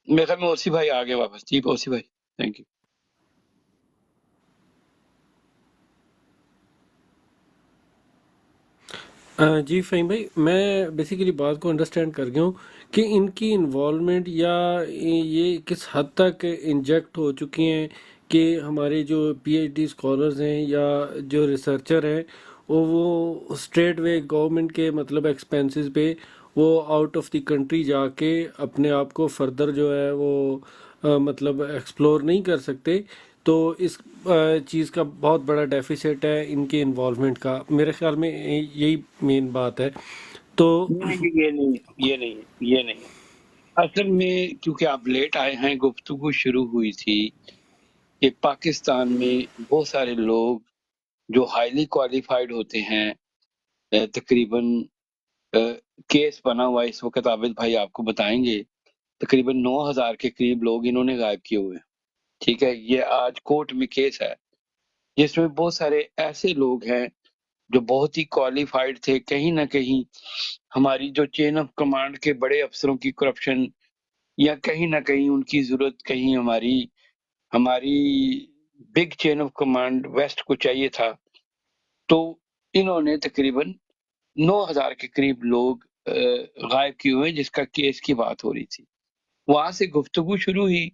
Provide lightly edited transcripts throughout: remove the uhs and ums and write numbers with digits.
میرے خیال میں اوسی بھائی آ گئے واپس. جی اوسی بھائی تھینک یو. جی فہیم بھائی، میں بیسیکلی بات کو انڈرسٹینڈ کر گیا ہوں کہ ان کی انوالومنٹ یا یہ کس حد تک انجیکٹ ہو چکی ہیں کہ ہمارے جو پی ایچ ڈی اسکالرز ہیں یا جو ریسرچر ہیں وہ اسٹریٹ وے گورنمنٹ کے مطلب ایکسپینسز پہ وہ آؤٹ آف دی کنٹری جا کے اپنے آپ کو فردر جو ہے وہ مطلب ایکسپلور نہیں کر سکتے. تو اس چیز کا بہت بڑا ڈیفیسٹ ہے ان کے انوالومنٹ کا، میرے خیال میں یہی مین بات ہے. تو نہیں یہ نہیں ہے. اصل میں کیونکہ آپ لیٹ آئے ہیں، گفتگو شروع ہوئی تھی کہ پاکستان میں بہت سارے لوگ جو ہائیلی کوالیفائڈ ہوتے ہیں، تقریباً کیس بنا ہوا اس وقت عابد بھائی آپ کو بتائیں گے، تقریباً 9,000 کے قریب لوگ انہوں نے غائب کیے ہوئے ہیں. ٹھیک ہے، یہ آج کورٹ میں کیس ہے جس میں بہت سارے ایسے لوگ ہیں جو بہت ہی کوالیفائڈ تھے. کہیں نہ کہیں ہماری جو چین آف کمانڈ کے بڑے افسروں کی کرپشن، یا کہیں نہ کہیں ان کی ضرورت، کہیں ہماری big chain of command west کو چاہیے تھا، تو انہوں نے تقریباً 9,000 کے قریب لوگ غائب کیے ہوئے، جس کا کیس کی بات ہو رہی تھی. وہاں سے گفتگو شروع ہوئی،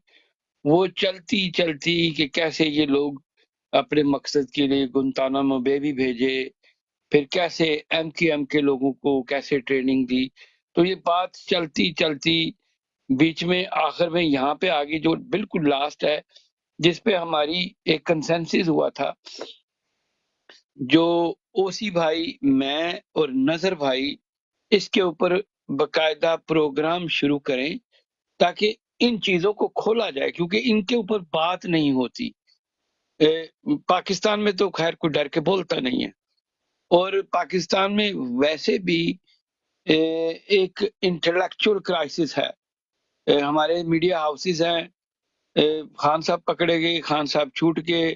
وہ چلتی چلتی کہ کیسے یہ لوگ اپنے مقصد کے لیے گنتانامو بے بھی بھیجے، پھر کیسے ایم کے لوگوں کو کیسے ٹریننگ دی. تو یہ بات چلتی چلتی بیچ میں آخر میں یہاں پہ آگے جو بالکل لاسٹ ہے، جس پہ ہماری ایک کنسنسس ہوا تھا، جو اوسی بھائی، میں اور نظر بھائی اس کے اوپر باقاعدہ پروگرام شروع کریں تاکہ ان چیزوں کو کھولا جائے، کیونکہ ان کے اوپر بات نہیں ہوتی. پاکستان میں تو خیر کوئی ڈر کے بولتا نہیں ہے، اور پاکستان میں ویسے بھی ایک انٹلیکچول کرائسس ہے. ہمارے میڈیا ہاؤسز ہیں، خان صاحب پکڑے گئے، خان صاحب چھوٹ گئے،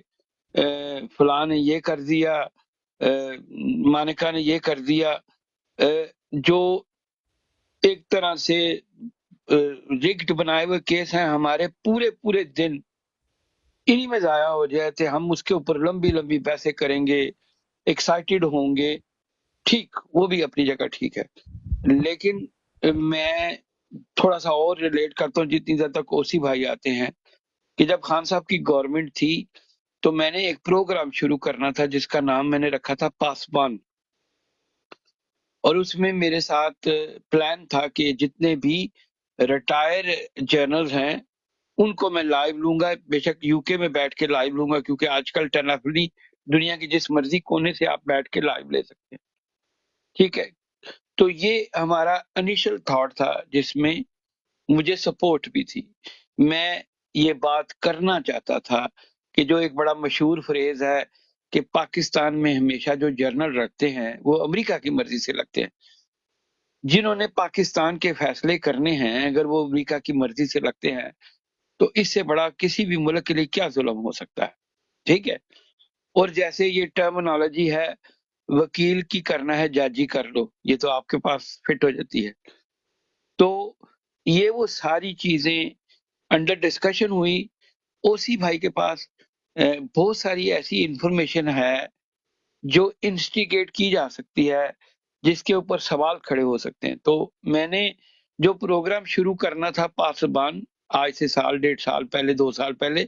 فلاں نے یہ کر دیا، مانکا نے یہ کر دیا، جو ایک طرح سے ریگڈ بنائے ہوئے کیس ہیں. ہمارے پورے دن انہی میں ضائع ہو جائے تھے. ہم اس کے اوپر لمبی لمبی بحثیں کریں گے، ایکسائٹیڈ ہوں گے، ٹھیک، وہ بھی اپنی جگہ ٹھیک ہے. لیکن میں تھوڑا سا اور ریلیٹ کرتا ہوں جتنی دیر تک اوسی بھائی آتے ہیں، کہ جب خان صاحب کی گورنمنٹ تھی تو میں نے ایک پروگرام شروع کرنا تھا جس کا نام میں نے رکھا تھا پاسبان، اور اس میں میرے ساتھ پلان تھا کہ جتنے بھی ریٹائر جرنلز ہیں ان کو میں لائیو لوں گا، بے شک یو کے میں بیٹھ کے لائیو لوں گا، کیونکہ آج کل ٹیلیفونی دنیا کی جس مرضی کونے سے آپ بیٹھ کے لائیو لے سکتے ہیں. ٹھیک ہے، تو یہ ہمارا انیشل تھاٹ تھا جس میں مجھے سپورٹ بھی تھی. میں یہ بات کرنا چاہتا تھا کہ جو ایک بڑا مشہور فریز ہے کہ پاکستان میں ہمیشہ جو جرنل رکھتے ہیں وہ امریکہ کی مرضی سے لگتے ہیں. جنہوں نے پاکستان کے فیصلے کرنے ہیں اگر وہ امریکہ کی مرضی سے لگتے ہیں تو اس سے بڑا کسی بھی ملک کے لیے کیا ظلم ہو سکتا ہے. ٹھیک ہے، اور جیسے یہ ٹرمنالوجی ہے وکیل کی کرنا ہے جاجی کر لو، یہ تو آپ کے پاس فٹ ہو جاتی ہے. تو یہ وہ ساری چیزیں انڈر ڈسکشن ہوئی. اوسی بھائی کے پاس بہت ساری ایسی انفارمیشن ہے جو انسٹیگیٹ کی جا سکتی ہے، جس کے اوپر سوال کھڑے ہو سکتے ہیں. تو میں نے جو پروگرام شروع کرنا تھا پاسبان، آج سے سال 1.5 سال پہلے، 2 سال پہلے،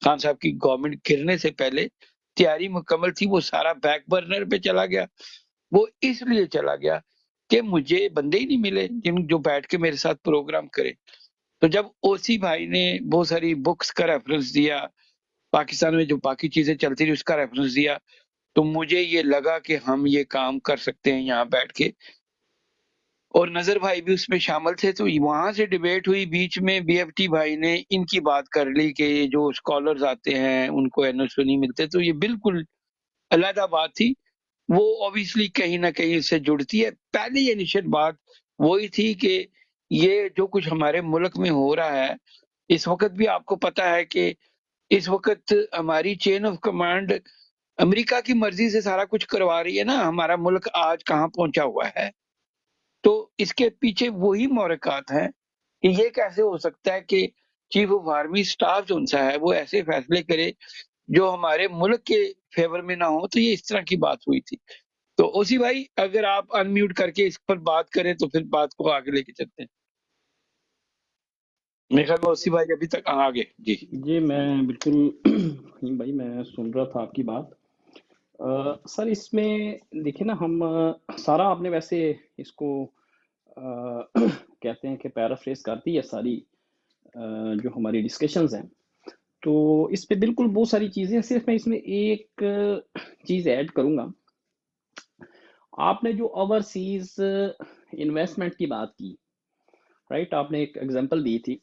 خان صاحب کی گورنمنٹ گرنے سے پہلے تیاری مکمل تھی. وہ سارا بیک برنر پہ چلا گیا. وہ اس لیے چلا گیا کہ مجھے بندے ہی نہیں ملے جو بیٹھ کے میرے ساتھ پروگرام کرے. تو جب اوسی بھائی نے بہت ساری بکس کا ریفرنس دیا، پاکستان میں جو باقی چیزیں چلتی رہی اس کا ریفرنس دیا، تو مجھے یہ لگا کہ ہم یہ کام کر سکتے ہیں یہاں بیٹھ کے. اور نظر بھائی بھی اس میں شامل تھے. تو وہاں سے ڈیبیٹ ہوئی، بیچ میں بی ایف ٹی بھائی نے ان کی بات کر لی کہ یہ جو اسکالرز آتے ہیں ان کو این ایس او نہیں ملتے. تو یہ بالکل علیحدہ بات تھی، وہ اوبیسلی کہیں نہ کہیں اس سے جڑتی ہے. پہلی انیشل بات وہی تھی کہ یہ جو کچھ ہمارے ملک میں ہو رہا ہے اس وقت بھی آپ کو پتا ہے کہ اس وقت ہماری چین آف کمانڈ امریکہ کی مرضی سے سارا کچھ کروا رہی ہے نا. ہمارا ملک آج کہاں پہنچا ہوا ہے، تو اس کے پیچھے وہی محرکات ہیں کہ یہ کیسے ہو سکتا ہے کہ چیف آف آرمی اسٹاف جو سا ہے وہ ایسے فیصلے کرے جو ہمارے ملک کے فیور میں نہ ہو. تو یہ اس طرح کی بات ہوئی تھی. تو اوسی بھائی اگر آپ انمیوٹ کر کے اس پر بات کریں تو پھر بات کو آگے لے کے چلتے ہیں. میرے خیال میں اوسی بھائی ابھی تک آگے. جی جی میں بالکل فہیم بھائی میں سن رہا تھا آپ کی بات. سر اس میں دیکھیں نا ہم سارا آپ نے ویسے اس کو کہتے ہیں کہ پیرافریز کر دی ہے ساری جو ہماری ڈسکشنز ہیں. تو اس پہ بالکل بہت ساری چیزیں ہیں. صرف میں اس میں ایک چیز ایڈ کروں گا. آپ نے جو اوورسیز انویسٹمنٹ کی بات کی رائٹ، آپ نے ایک ایگزامپل دی تھی.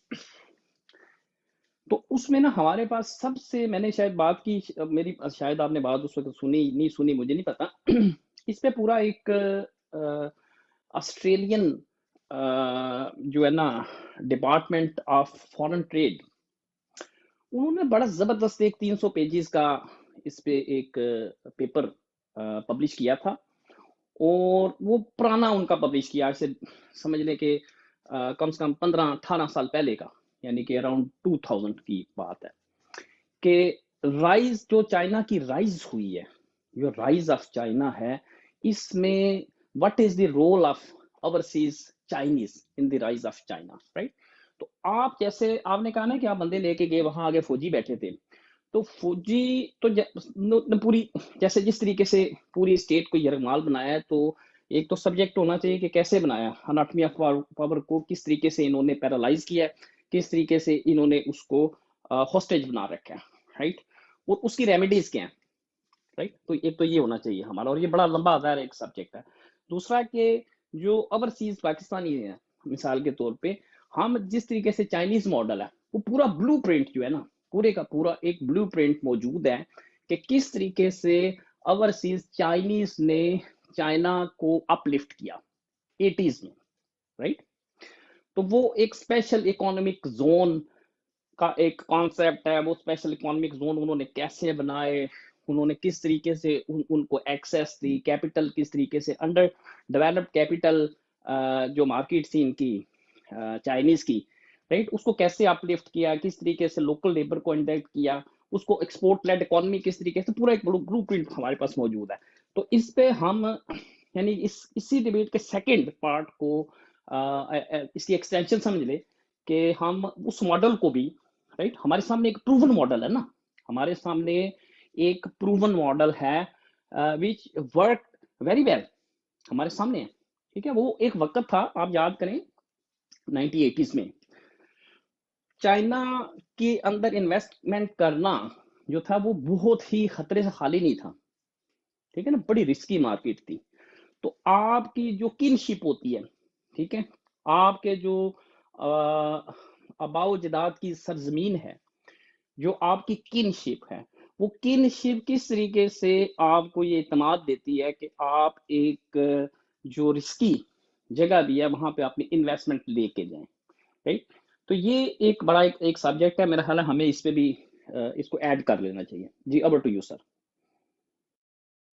تو اس میں نا ہمارے پاس سب سے، میں نے شاید بات کی، میری شاید آپ نے بات اس وقت سنی نہیں سنی مجھے نہیں پتا. اس پہ پورا ایک آسٹریلین جو ہے نا ڈپارٹمنٹ آف فارن ٹریڈ، انہوں نے بڑا زبردست ایک 300 پیجز کا اس پہ ایک پیپر پبلش کیا تھا. اور وہ پرانا ان کا پبلش کیا، اسے سمجھ لیں کہ کم سے کم 15-18 سال پہلے کا، یعنی کہ اراؤنڈ 2000 کی بات ہے، کہ رائز جو چائنا کی رائز ہوئی ہے، جو رائز آف چائنا ہے، اس میں what is the role of overseas Chinese in the rise of China, right. تو آپ جیسے آپ نے کہا نا کہ آپ بندے لے کے گئے، وہاں آگے فوجی بیٹھے تھے. تو فوجی تو پوری جیسے جس طریقے سے پوری اسٹیٹ کو یرغمال بنایا ہے، تو ایک تو سبجیکٹ ہونا چاہیے کہ کیسے بنایا، اناٹمی آف پاور کو کس طریقے سے انہوں نے پیرالائز کیا ہے، کس طریقے سے انہوں نے اس کو ہوسٹیج بنا رکھا ہے، رائٹ. اور اس کی ریمیڈیز کیا ہیں، رائٹ. تو ایک تو یہ ہونا چاہیے ہمارا، اور یہ بڑا لمبا دائرہ ایک سبجیکٹ ہے. دوسرا کہ جو اوورسیز پاکستانی ہیں، مثال کے طور پہ ہم جس طریقے سے چائنیز ماڈل ہے، وہ پورا بلو پرنٹ جو ہے نا، پورے کا پورا ایک بلو پرنٹ موجود ہے کہ کس طریقے سے اوورسیز چائنیز نے چائنا کو اپ لفٹ کیا 80s میں، رائٹ. تو وہ ایک اسپیشل اکانومک زون کا ایک کانسیپٹ ہے. وہ اسپیشل اکانومک زون انہوں نے کیسے بنائے، انہوں نے کس طریقے سے ان کو ایکسیس دی، کیپٹل کس طریقے سے، انڈر ڈیولپڈ کیپٹل جو مارکیٹ تھی ان کی چائنیز کی، رائٹ، اس کو کیسے اپ لفٹ کیا، کس طریقے سے لوکل لیبر کو انڈکٹ کیا، اس کو ایکسپورٹ لیڈ اکانومی کس طریقے سے، پورا ایک بلو پرنٹ ہمارے پاس موجود ہے. تو اس پہ ہم یعنی اسی ڈیبیٹ کے سیکنڈ پارٹ کو اس کی ایکسٹینشن سمجھ لے کہ ہم اس ماڈل کو بھی، رائٹ، ہمارے سامنے ایک پروون ماڈل ہے نا، ہمارے سامنے ایک پروون ماڈل ہے وچ ورک ویری ویل ہمارے سامنے ہے، ٹھیک ہے. وہ ایک وقت تھا، آپ یاد کریں 1980s میں چائنا کے اندر انویسٹمنٹ کرنا جو تھا وہ بہت ہی خطرے سے خالی نہیں تھا، ٹھیک ہے نا، بڑی رسکی مارکیٹ تھی. تو آپ کی جو کن شپ ہوتی ہے، ٹھیک ہے، آپ کے جو آباء و اجداد کی سرزمین ہے، جو آپ کی کن شپ ہے، وہ کن شپ کس طریقے سے آپ کو یہ اعتماد دیتی ہے کہ آپ ایک جو رسکی جگہ بھی ہے وہاں پہ اپنی انویسٹمنٹ لے کے جائیں، رائٹ. تو یہ ایک بڑا ایک سبجیکٹ ہے، میرا خیال ہے ہمیں اس پہ بھی اس کو ایڈ کر لینا چاہیے. G over to you sir.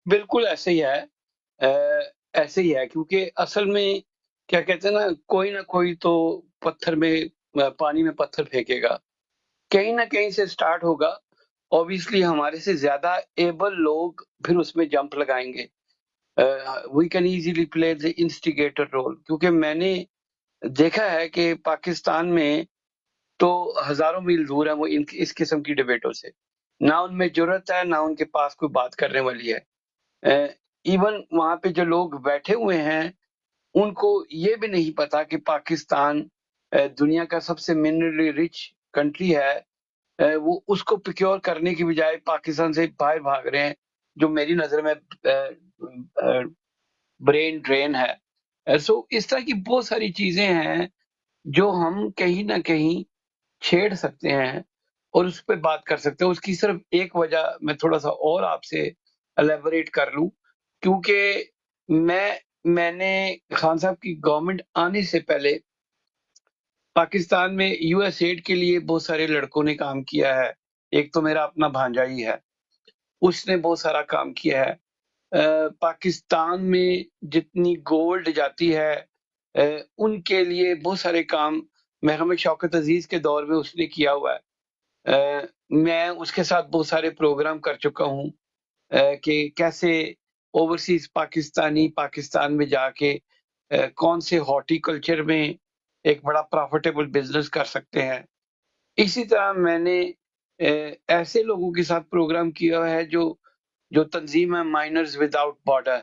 بالکل ایسے ہی ہے. ایسے ہی ہے کیونکہ اصل میں کیا کہتے ہیں نا، کوئی نہ کوئی تو پتھر میں پانی میں پتھر پھینکے گا، کہیں نہ کہیں سے سٹارٹ ہوگا. اوبیسلی ہمارے سے زیادہ ایبل لوگ پھر اس میں جمپ لگائیں گے. We can easily play the instigator role, کیونکہ میں نے دیکھا ہے کہ پاکستان میں تو ہزاروں میل دور ہے وہ اس قسم کی ڈبیٹوں سے. نہ ان میں جرت ہے، نہ ان کے پاس کوئی بات کرنے والی ہے. ایون وہاں پہ جو لوگ بیٹھے ہوئے ہیں ان کو یہ بھی نہیں پتا کہ پاکستان دنیا کا سب سے منرلی رچ کنٹری ہے. وہ اس کو پریکیور کرنے کی بجائے پاکستان سے باہر بھاگ رہے ہیں، جو میری نظر میں برین ڈرین ہے. سو اس طرح کی بہت ساری چیزیں ہیں جو ہم کہیں نہ کہیں چھیڑ سکتے ہیں اور اس پہ بات کر سکتے ہیں. اس کی صرف ایک وجہ میں تھوڑا سا اور آپ سے الیبوریٹ کر لوں، کیونکہ میں نے خان صاحب کی گورنمنٹ آنے سے پہلے پاکستان میں یو ایس ایڈ کے لیے بہت سارے لڑکوں نے کام کیا ہے. ایک تو میرا اپنا بھانجا ہی ہے، اس نے بہت سارا کام کیا ہے. پاکستان میں جتنی گولڈ جاتی ہے ان کے لیے بہت سارے کام محمد شوکت عزیز کے دور میں اس نے کیا ہوا ہے. میں اس کے ساتھ بہت سارے پروگرام کر چکا ہوں کہ کیسے اوورسیز پاکستانی پاکستان میں جا کے کون سے ہارٹی کلچر میں ایک بڑا پروفیٹیبل بزنس کر سکتے ہیں. اسی طرح میں نے ایسے لوگوں کے ساتھ پروگرام کیا ہے جو تنظیم ہے مائنرز وداؤٹ بارڈر.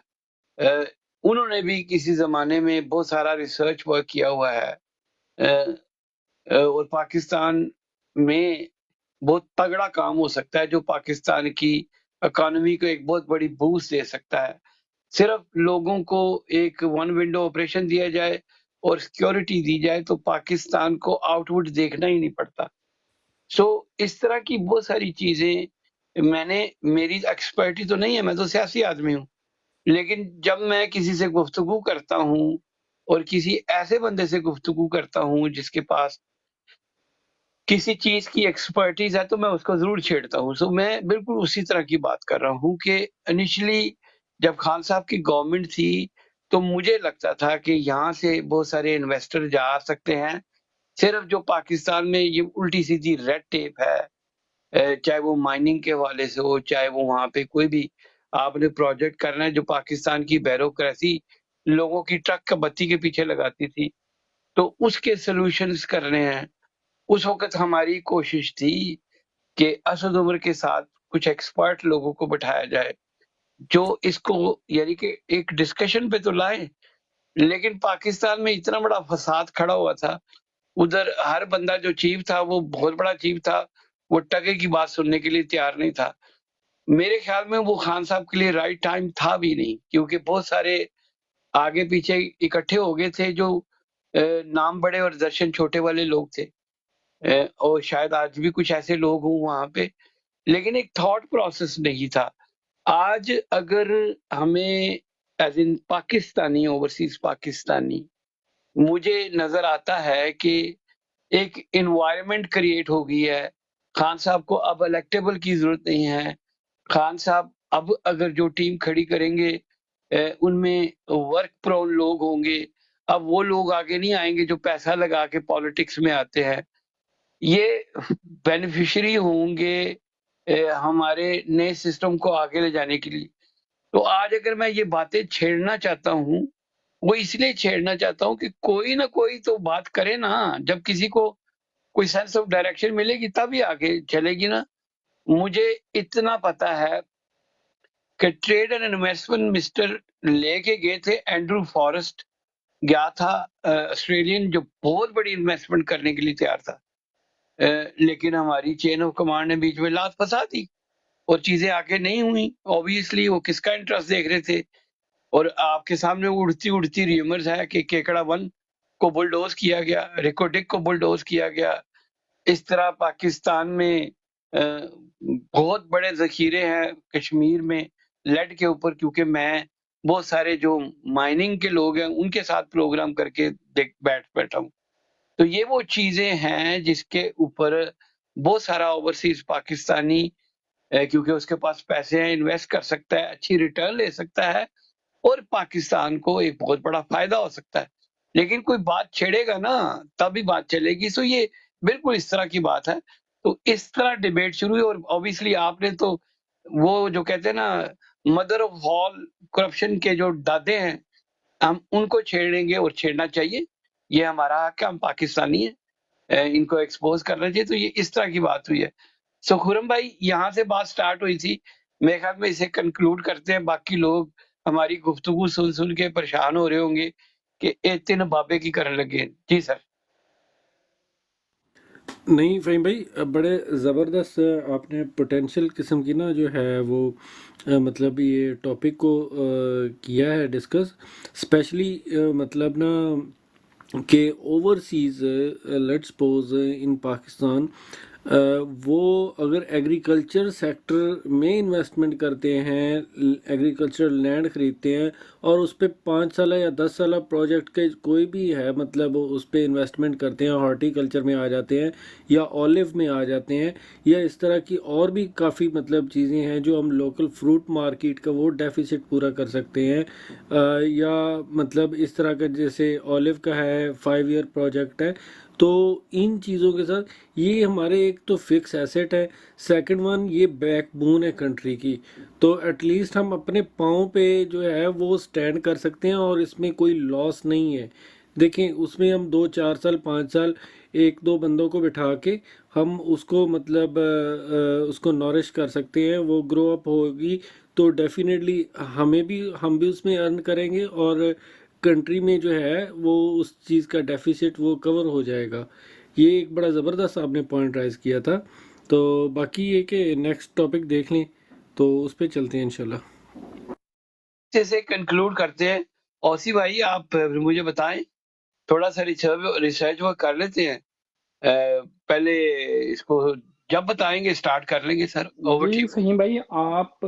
انہوں نے بھی کسی زمانے میں بہت سارا ریسرچ ورک کیا ہوا ہے اور پاکستان میں بہت تگڑا کام ہو سکتا ہے جو پاکستان کی اکانومی کو ایک بہت بڑی بوسٹ دے سکتا ہے. صرف لوگوں کو ایک ون ونڈو آپریشن دیا جائے اور سیکیورٹی دی جائے تو پاکستان کو آؤٹ وڈ دیکھنا ہی نہیں پڑتا. سو اس طرح کی بہت ساری چیزیں میری ایکسپرٹی تو نہیں ہے، میں تو سیاسی آدمی ہوں، لیکن جب میں کسی سے گفتگو کرتا ہوں اور کسی ایسے بندے سے گفتگو کرتا ہوں جس کے پاس کسی چیز کی ایکسپرٹیز ہے تو میں اس کو ضرور چھیڑتا ہوں. سو میں بالکل اسی طرح کی بات کر رہا ہوں کہ انیشلی جب خان صاحب کی گورنمنٹ تھی تو مجھے لگتا تھا کہ یہاں سے بہت سارے انویسٹر جا سکتے ہیں. صرف جو پاکستان میں یہ الٹی سیدھی ریڈ ٹیپ ہے، چاہے وہ مائننگ کے حوالے سے ہو، چاہے وہ وہاں پہ کوئی بھی آپ نے پروجیکٹ کرنا ہے، جو پاکستان کی بیوروکریسی لوگوں کی ٹرک کا بتی کے پیچھے لگاتی تھی، تو اس کے سلوشنز کرنے ہیں. اس وقت ہماری کوشش تھی کہ اسد عمر کے ساتھ کچھ ایکسپرٹ لوگوں کو بٹھایا جائے جو اس کو یعنی کہ ایک ڈسکشن پہ تو لائیں. لیکن پاکستان میں اتنا بڑا فساد کھڑا ہوا تھا، ادھر ہر بندہ جو چیف تھا وہ بہت بڑا چیف تھا، وہ ٹکے کی بات سننے کے لیے تیار نہیں تھا. میرے خیال میں وہ خان صاحب کے لیے رائٹ ٹائم تھا بھی نہیں، کیونکہ بہت سارے آگے پیچھے اکٹھے ہو گئے تھے جو نام بڑے اور درشن چھوٹے والے لوگ تھے، اور شاید آج بھی کچھ ایسے لوگ ہوں وہاں پہ، لیکن ایک تھاٹ پروسیس نہیں تھا. آج اگر ہمیں ایز ان پاکستانی اوورسیز پاکستانی مجھے نظر آتا ہے کہ ایک انوائرمنٹ کریٹ ہو گئی ہے. خان صاحب کو اب الیکٹیبل کی ضرورت نہیں ہے. خان صاحب اب اگر جو ٹیم کھڑی کریں گے ان میں ورک پرون لوگ ہوں گے. اب وہ لوگ آگے نہیں آئیں گے جو پیسہ لگا کے پالیٹکس میں آتے ہیں، یہ بینیفیشری ہوں گے ہمارے نئے سسٹم کو آگے لے جانے کے لیے. تو آج اگر میں یہ باتیں چھیڑنا چاہتا ہوں، وہ اس لیے چھیڑنا چاہتا ہوں کہ کوئی نہ کوئی تو بات کرے نا. جب کسی کو کوئی سینس آف ڈائریکشن ملے گی تبھی آگے چلے گی نا. مجھے اتنا پتا ہے کہ ٹریڈ اینڈ انویسٹمنٹ منسٹر لے کے گئے تھے، اینڈرو فارسٹ گیا تھا آسٹریلین، جو بہت بڑی انویسٹمنٹ کرنے کے لیے تیار تھا، لیکن ہماری چین آف کمانڈ نے بیچ میں لات پھنسا دی اور چیزیں آگے نہیں ہوئی. اوبیسلی وہ کس کا انٹرسٹ دیکھ رہے تھے، اور آپ کے سامنے اڑتی ریومرز ہے کہ کیکڑا 1 کو بلڈوز کیا گیا، ریکوڈک کو بلڈوز کیا گیا. اس طرح پاکستان میں بہت بڑے ذخیرے ہیں کشمیر میں لیڈ کے اوپر، کیونکہ میں بہت سارے جو مائننگ کے لوگ ہیں ان کے ساتھ پروگرام کر کے بیٹھا ہوں. تو یہ وہ چیزیں ہیں جس کے اوپر بہت سارا اوورسیز پاکستانی کیونکہ اس کے پاس پیسے ہیں، انویسٹ کر سکتا ہے، اچھی ریٹرن لے سکتا ہے اور پاکستان کو ایک بہت بڑا فائدہ ہو سکتا ہے. لیکن کوئی بات چھیڑے گا نا تبھی بات چلے گی. سو یہ بالکل اس طرح کی بات ہے. تو اس طرح ڈیبیٹ شروع ہوئی، اور اوبیسلی آپ نے تو وہ جو کہتے ہیں نا مدر آف آل کرپشن کے جو دادے ہیں، ہم ان کو چھیڑیں گے اور چھیڑنا چاہیے. یہ ہمارا حق ہے، ہم پاکستانی ہیں، ان کو ایکسپوز کرنا چاہیے. تو یہ اس طرح کی بات ہوئی ہے. سو خرم بھائی یہاں سے بات سٹارٹ ہوئی تھی، میرے خیال میں اسے کنکلوڈ کرتے ہیں. باقی لوگ ہماری گفتگو سن کے پریشان ہو رہے ہوں گے کہ اے تین بابے کی کرنے لگے. جی سر. نہیں فہیم بھائی، بڑے زبردست آپ نے پوٹینشیل قسم کی نا جو ہے وہ مطلب یہ ٹاپک کو کیا ہے ڈسکس، اسپیشلی مطلب نا کہ اوورسیز لیٹس سپوز ان پاکستان وہ اگر ایگریکلچر سیکٹر میں انویسٹمنٹ کرتے ہیں، ایگریکلچر لینڈ خریدتے ہیں اور اس پہ 5 سالہ یا 10 سالہ پروجیکٹ کے کوئی بھی ہے مطلب اس پہ انویسٹمنٹ کرتے ہیں، ہارٹی کلچر میں آ جاتے ہیں یا اولیو میں آ جاتے ہیں، یا اس طرح کی اور بھی کافی مطلب چیزیں ہیں جو ہم لوکل فروٹ مارکیٹ کا وہ ڈیفیسٹ پورا کر سکتے ہیں، یا مطلب اس طرح کا جیسے اولیو کا ہے 5 ایئر پروجیکٹ ہے. تو ان چیزوں کے ساتھ یہ ہمارے ایک تو فکس ایسٹ ہے، سیکنڈ ون یہ بیک بون ہے کنٹری کی، تو ایٹ لیسٹ ہم اپنے پاؤں پہ جو ہے وہ سٹینڈ کر سکتے ہیں اور اس میں کوئی لاس نہیں ہے۔ دیکھیں اس میں ہم 2 4 سال 5 سال ایک دو بندوں کو بٹھا کے ہم اس کو مطلب اس کو نورش کر سکتے ہیں، وہ گرو اپ ہوگی تو ڈیفینیٹلی ہم بھی اس میں ارن کریں گے، اور کنٹری میں جو ہے وہ اس چیز کا ڈیفیسٹ وہ کور ہو جائے گا۔ یہ ایک بڑا زبردست آپ نے پوائنٹ رائز کیا تھا۔ تو باقی یہ کہ نیکسٹ ٹاپک دیکھ لیں تو اس پہ چلتے ہیں انشاءاللہ۔ سے کنکلوڈ کرتے ہیں۔ اوسی بھائی آپ مجھے بتائیں، تھوڑا سا ریسرچ ورک کر لیتے ہیں، پہلے اس کو جب بتائیں گے سٹارٹ کر لیں گے sir. Over to ji you. Faheem بھائی، آپ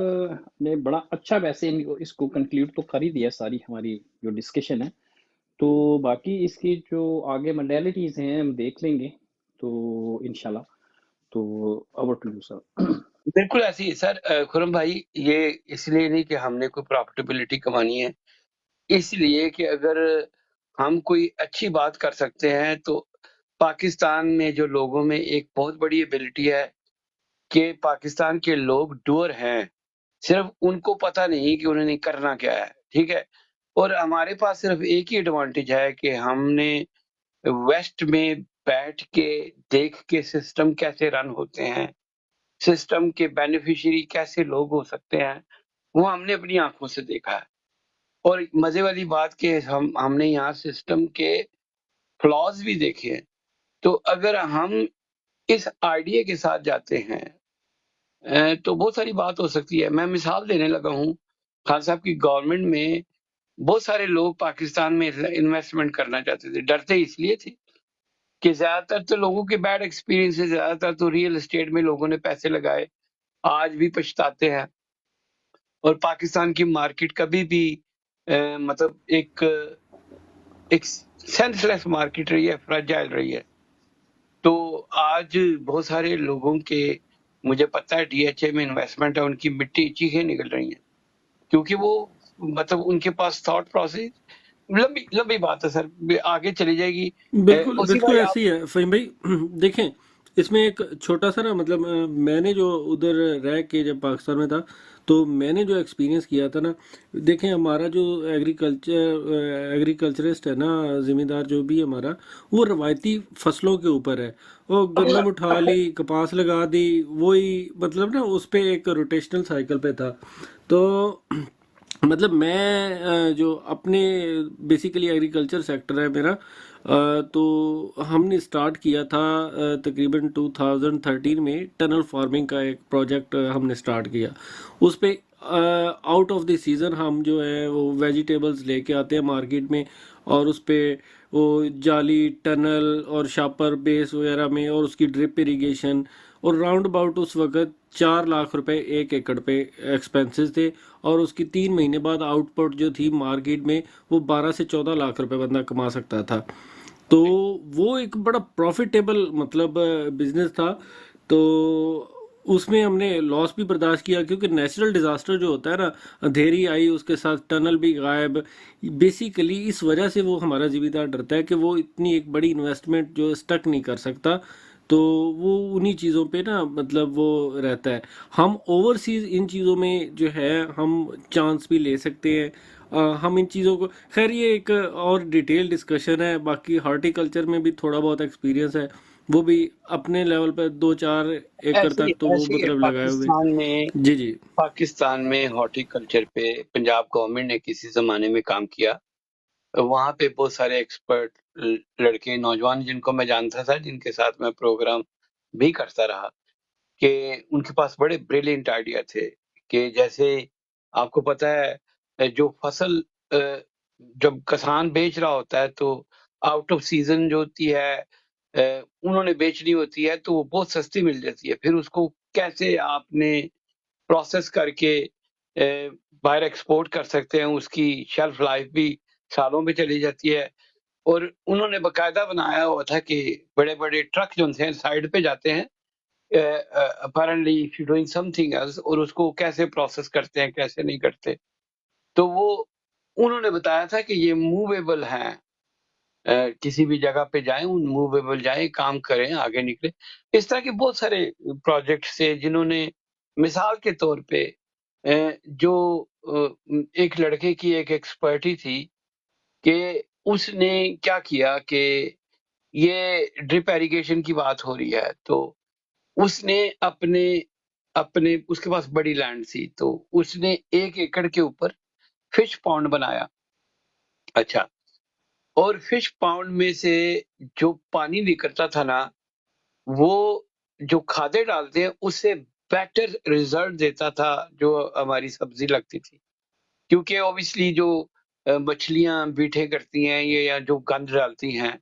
نے بڑا اچھا ویسے اس کو کنکلیوڈ تو کر ہی دیا، ساری ہماری جو ڈسکشن ہے، تو باقی اس کی جو آگے مڈیلٹیز ہیں ہم دیکھ لیں گے تو انشاءاللہ۔ تو اوور ٹو یو سر۔ بالکل ایسی ہے سر۔ خرم بھائی، یہ اس لیے نہیں کہ ہم نے کوئی پروفٹیبلٹی کمانی ہے، اس لیے کہ اگر ہم کوئی اچھی بات کر سکتے ہیں تو پاکستان میں جو لوگوں میں ایک بہت بڑی ایبلٹی ہے کہ پاکستان کے لوگ ڈور ہیں، صرف ان کو پتہ نہیں کہ انہوں نے کرنا کیا ہے، ٹھیک ہے۔ اور ہمارے پاس صرف ایک ہی ایڈوانٹیج ہے کہ ہم نے ویسٹ میں بیٹھ کے دیکھ کے سسٹم کیسے رن ہوتے ہیں، سسٹم کے بینیفیشری کیسے لوگ ہو سکتے ہیں، وہ ہم نے اپنی آنکھوں سے دیکھا ہے۔ اور مزے والی بات کہ ہم نے یہاں سسٹم کے فلاز بھی دیکھے ہیں۔ تو اگر ہم اس آئیڈیا کے ساتھ جاتے ہیں تو بہت ساری بات ہو سکتی ہے۔ میں مثال دینے لگا ہوں، خان صاحب کی گورنمنٹ میں بہت سارے لوگ پاکستان میں انویسٹمنٹ کرنا چاہتے تھے، ڈرتے اس لیے تھے کہ زیادہ تر تو لوگوں کے بیڈ ایکسپیرینس ہے، زیادہ تر تو ریئل اسٹیٹ میں لوگوں نے پیسے لگائے، آج بھی پچھتاتے ہیں۔ اور پاکستان کی مارکیٹ کبھی بھی مطلب ایک سینس لیس مارکیٹ رہی ہے، فریجائل رہی ہے۔ تو آج بہت سارے لوگوں کے، مجھے پتہ ہے ڈی ایچ اے میں انویسٹمنٹ ہے، ان کی مٹی چیخیں نکل رہی ہیں، کیونکہ وہ مطلب ان کے پاس تھاٹ پروسیس لمبی بات ہے سر، آگے چلی جائے گی۔ بالکل اسی بالکل بھائی ایسے ہی ہے فہیم بھائی۔ دیکھیں اس میں ایک چھوٹا سا نا مطلب میں نے جو ادھر رہ کے جب پاکستان میں تھا تو میں نے جو ایکسپیرینس کیا تھا نا، دیکھیں ہمارا جو ایگریکلچرسٹ ہے نا، ذمہ دار جو بھی ہمارا، وہ روایتی فصلوں کے اوپر ہے۔ وہ گندم اٹھا لی، کپاس لگا دی، وہی مطلب نا اس پہ ایک روٹیشنل سائیکل پہ تھا۔ تو مطلب میں جو اپنے بیسیکلی ایگریکلچر سیکٹر ہے میرا، تو ہم نے سٹارٹ کیا تھا تقریباً 2013 میں ٹنل فارمنگ کا ایک پروجیکٹ ہم نے سٹارٹ کیا۔ اس پہ آؤٹ آف دی سیزن ہم جو ہے وہ ویجیٹیبلز لے کے آتے ہیں مارکیٹ میں، اور اس پہ وہ جالی ٹنل اور شاپر بیس وغیرہ میں، اور اس کی ڈرپ اریگیشن، اور راؤنڈ اباؤٹ اس وقت 4 لاکھ روپے 1 ایکڑ پہ ایکسپینسز تھے، اور اس کی 3 مہینے بعد آؤٹ پٹ جو تھی مارکیٹ میں وہ 12 سے 14 لاکھ روپے بندہ کما سکتا تھا۔ تو وہ ایک بڑا پروفیٹیبل مطلب بزنس تھا۔ تو اس میں ہم نے لاس بھی برداشت کیا، کیونکہ نیچرل ڈیزاسٹر جو ہوتا ہے نا، اندھیری آئی، اس کے ساتھ ٹنل بھی غائب، بیسیکلی اس وجہ سے وہ ہمارا ذمہ دار ڈرتا ہے کہ وہ اتنی ایک بڑی انویسٹمنٹ جو اسٹک نہیں کر سکتا، تو وہ انہی چیزوں پہ نا مطلب وہ رہتا ہے۔ ہم اوورسیز ان چیزوں میں جو ہے ہم چانس بھی لے سکتے ہیں۔ ہم ان چیزوں کو، خیر یہ ایک اور ڈیٹیل ڈسکشن ہے، باقی ہارٹی کلچر میں بھی تھوڑا بہت ایکسپیرینس ہے، وہ بھی اپنے لیول پہ 2 4 ایکڑ تک تو وہ ایسے ہی ہے مطلب لگائے ہوئے۔ جی جی پاکستان میں ہارٹی کلچر پہ پنجاب گورنمنٹ نے کسی زمانے میں کام کیا، وہاں پہ بہت سارے ایکسپرٹ لڑکے نوجوان جن کو میں جانتا تھا، جن کے ساتھ میں پروگرام بھی کرتا رہا، کہ ان کے پاس بڑے بریلینٹ آئیڈیا تھے، کہ جیسے آپ کو پتہ ہے جو فصل جب کسان بیچ رہا ہوتا ہے تو آؤٹ آف سیزن جو ہوتی ہے انہوں نے بیچنی ہوتی ہے تو وہ بہت سستی مل جاتی ہے، پھر اس کو کیسے آپ نے پروسیس کر کے باہر ایکسپورٹ کر سکتے ہیں، اس کی شیلف لائف بھی سالوں میں چلی جاتی ہے۔ اور انہوں نے باقاعدہ بنایا ہوا تھا کہ بڑے بڑے ٹرک جو ہیں سائڈ پہ جاتے ہیں apparently if you're doing something else، اور اس کو کیسے پروسیس کرتے ہیں کیسے نہیں کرتے، تو وہ انہوں نے بتایا تھا کہ یہ موویبل ہیں، किसी भी जगह पे जाएं, उन मूवेबल जाएं, काम करें, आगे निकले। इस तरह के बहुत सारे प्रोजेक्ट्स थे जिन्होंने, मिसाल के तौर पे जो एक लड़के की एक एक्सपर्टी थी कि उसने क्या किया कि ये ड्रिप इरिगेशन की बात हो रही है, तो उसने अपने अपने उसके पास बड़ी लैंड थी, तो उसने 1 एकड़ के ऊपर फिश पॉन्ड बनाया। अच्छा, और फिश पाउंड में से जो पानी निकलता था ना, वो जो खादे डालते हैं उससे बेटर रिजल्ट देता था जो हमारी सब्जी लगती थी। क्योंकि ऑब्वियसली जो मछलियां बीठे करती हैं ये, या जो गंद डालती हैं,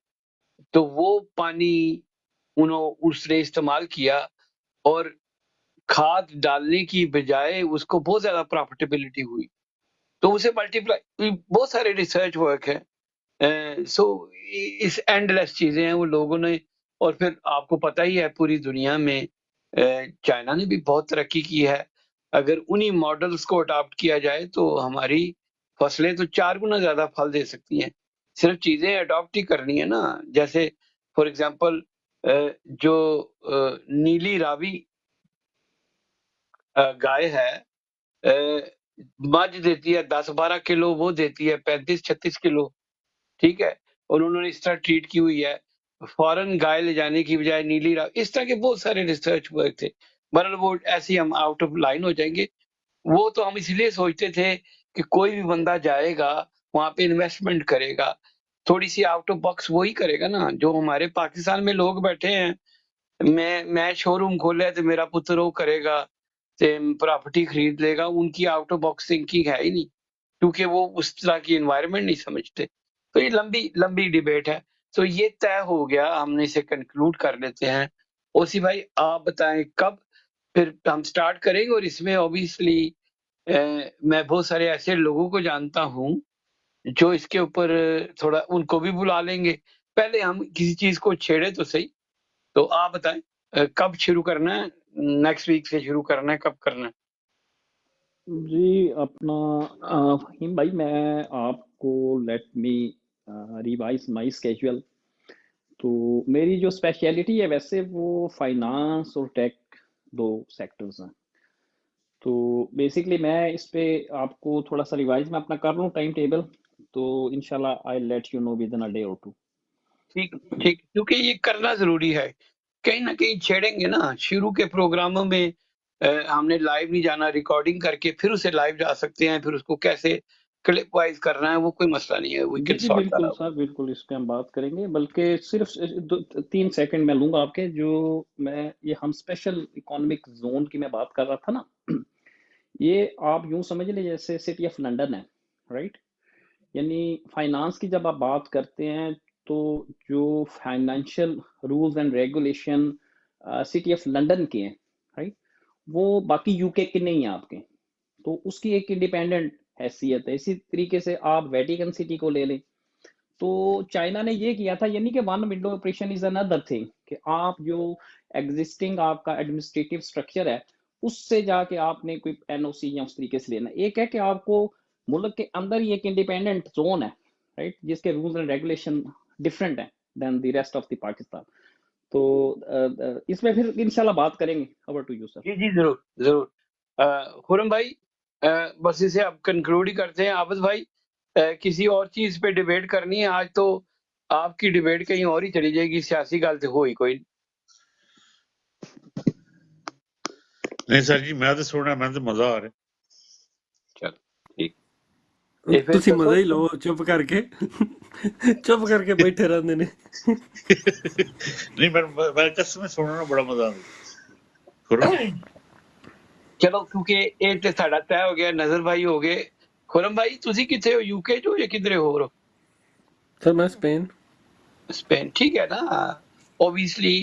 तो वो पानी उसने इस्तेमाल किया, और खाद डालने की बजाय उसको बहुत ज्यादा प्रॉफिटेबिलिटी हुई, तो उसे मल्टीप्लाई, बहुत सारे रिसर्च वर्क है। सो इस एंडलेस चीजें हैं वो लोगों ने, और फिर आपको पता ही है पूरी दुनिया में चाइना ने भी बहुत तरक्की की है। अगर उन्हीं मॉडल्स को अडॉप्ट किया जाए तो हमारी फसलें तो 4 गुना ज्यादा फल दे सकती हैं। सिर्फ चीजें अडॉप्ट ही करनी है ना। जैसे फॉर एग्जांपल जो नीली रावी गाय है, मझ देती है 10-12 किलो, वो देती है 35-36 किलो, ठीक है, और उन्होंने इस तरह ट्रीट की हुई है। फॉरेन गाय ले जाने की बजाय नीली रावी, इस तरह के बहुत सारे रिसर्च वर्क थे। बहरहाल वो ऐसे ही हम आउट ऑफ लाइन हो जाएंगे। वो तो हम इसलिए सोचते थे कि कोई भी बंदा जाएगा वहां पे इन्वेस्टमेंट करेगा, थोड़ी सी आउट ऑफ बॉक्स वही करेगा ना। जो हमारे पाकिस्तान में लोग बैठे हैं, मैं शोरूम खोला है तो मेरा पुत्र वो करेगा, प्रॉपर्टी खरीद लेगा, उनकी आउट ऑफ बॉक्स थिंकिंग है ही नहीं, क्योंकि वो उस तरह की एनवायरनमेंट नहीं समझते। तो ये लंबी लंबी डिबेट है। तो ये तय हो गया, हमने इसे कंक्लूड कर लेते हैं। ओसी भाई आप बताएं कब फिर हम स्टार्ट करेंगे, और इसमें ऑब्वियसली मैं बहुत सारे ऐसे लोगों को जानता हूं जो इसके ऊपर थोड़ा, उनको भी बुला लेंगे। पहले हम किसी चीज को छेड़े तो सही। तो आप बताएं कब शुरू करना है, नेक्स्ट वीक से शुरू करना है, कब करना है? जी अपना फहीम भाई, मैं आपको let me revise my schedule. तो मेरी जो स्पेशलिटी है वैसे वो फाइनेंस और टेक, दो सेक्टर्स हैं। तो बेसिकली मैं इस पे आपको थोड़ा सा रिवाइज में अपना कर लूँ टाइम टेबल, तो इंशाल्लाह I let you know with in a day और टू। ठीक ठीक, क्योंकि ये करना जरूरी है। कहीं ना कहीं छेड़ेंगे ना शुरू के प्रोग्रामों में, हमने लाइव नहीं जाना, रिकॉर्डिंग करके फिर उसे लाइव जा सकते हैं, फिर उसको कैसे क्लिप वाइज करना है वो कोई मसला नहीं है, वी जी कैन जी सॉर्ट दैट बिल्कुल आउट। सर, बिल्कुल इस पे हम बात करेंगे। बल्कि सिर्फ 3 सेकंड मैं लूंगा आपके, जो मैं ये हम स्पेशल इकोनॉमिक जोन की मैं बात कर रहा था ना, ये आप यूं समझ लीजिए जैसे सिटी ऑफ लंदन है, राइट। यानी फाइनेंस की जब आप बात करते हैं तो जो financial rules and regulation city of London के हैं, राइट, वो बाकी यूके के नहीं है आपके। तो उसकी एक इंडिपेंडेंट हैसियत है। इसी तरीके से आप वेटिकन सिटी को ले लें, तो चाइना ने ये किया था, यानी कि one window operation is another thing, कि आप जो एग्जिस्टिंग आपका एडमिनिस्ट्रेटिव स्ट्रक्चर है उससे जाके आपने कोई एनओसी या उस तरीके से लेना। एक है कि आपको मुल्क के अंदर ही एक इंडिपेंडेंट जोन है, राइट, जिसके रूल्स एंड रेगुलेशन डिफरेंट है then the rest of the Pakistan. तो इसमें फिर इंशाल्लाह बात करेंगे। Over to you sir. जी जी, जरूर जरूर। खुरम भाई, बस इसे अब कंक्लूड ही करते हैं। आबद भाई, किसी और चीज पे डिबेट करनी है आज तो आपकी डिबेट कहीं और ही चली जाएगी, सियासी गल तो हो ही कोई नहीं सर जी, मैं तो सुनना, मैं तो मजा आ रहा है। चलो ठीक है फिर ਤੁਸੀਂ ਮਜ਼ਾ ਹੀ दसो। ਲਓ ਚੁੱਪ ਕਰਕੇ ਚੁੱਪ ਕਰਕੇ ਬੈਠੇ ਰਹਿੰਦੇ ਨੇ नहीं मैं कसम में सुनना बड़ा मजा आता है। चलो क्योंकि ਇਹ ਤੇ ਸਾਡਾ ਤੈਅ ਹੋ ਗਿਆ, ਨਜ਼ਰ ਭਾਈ ਹੋ ਗਏ। ਖੁਰਮ ਭਾਈ ਤੁਸੀਂ ਕਿੱਥੇ ਹੋ, यूके चो या किधरे हो रहो? ਸਰ ਮੈਂ ਸਪੇਨ। स्पेन, ठीक है ना। ऑब्वियसली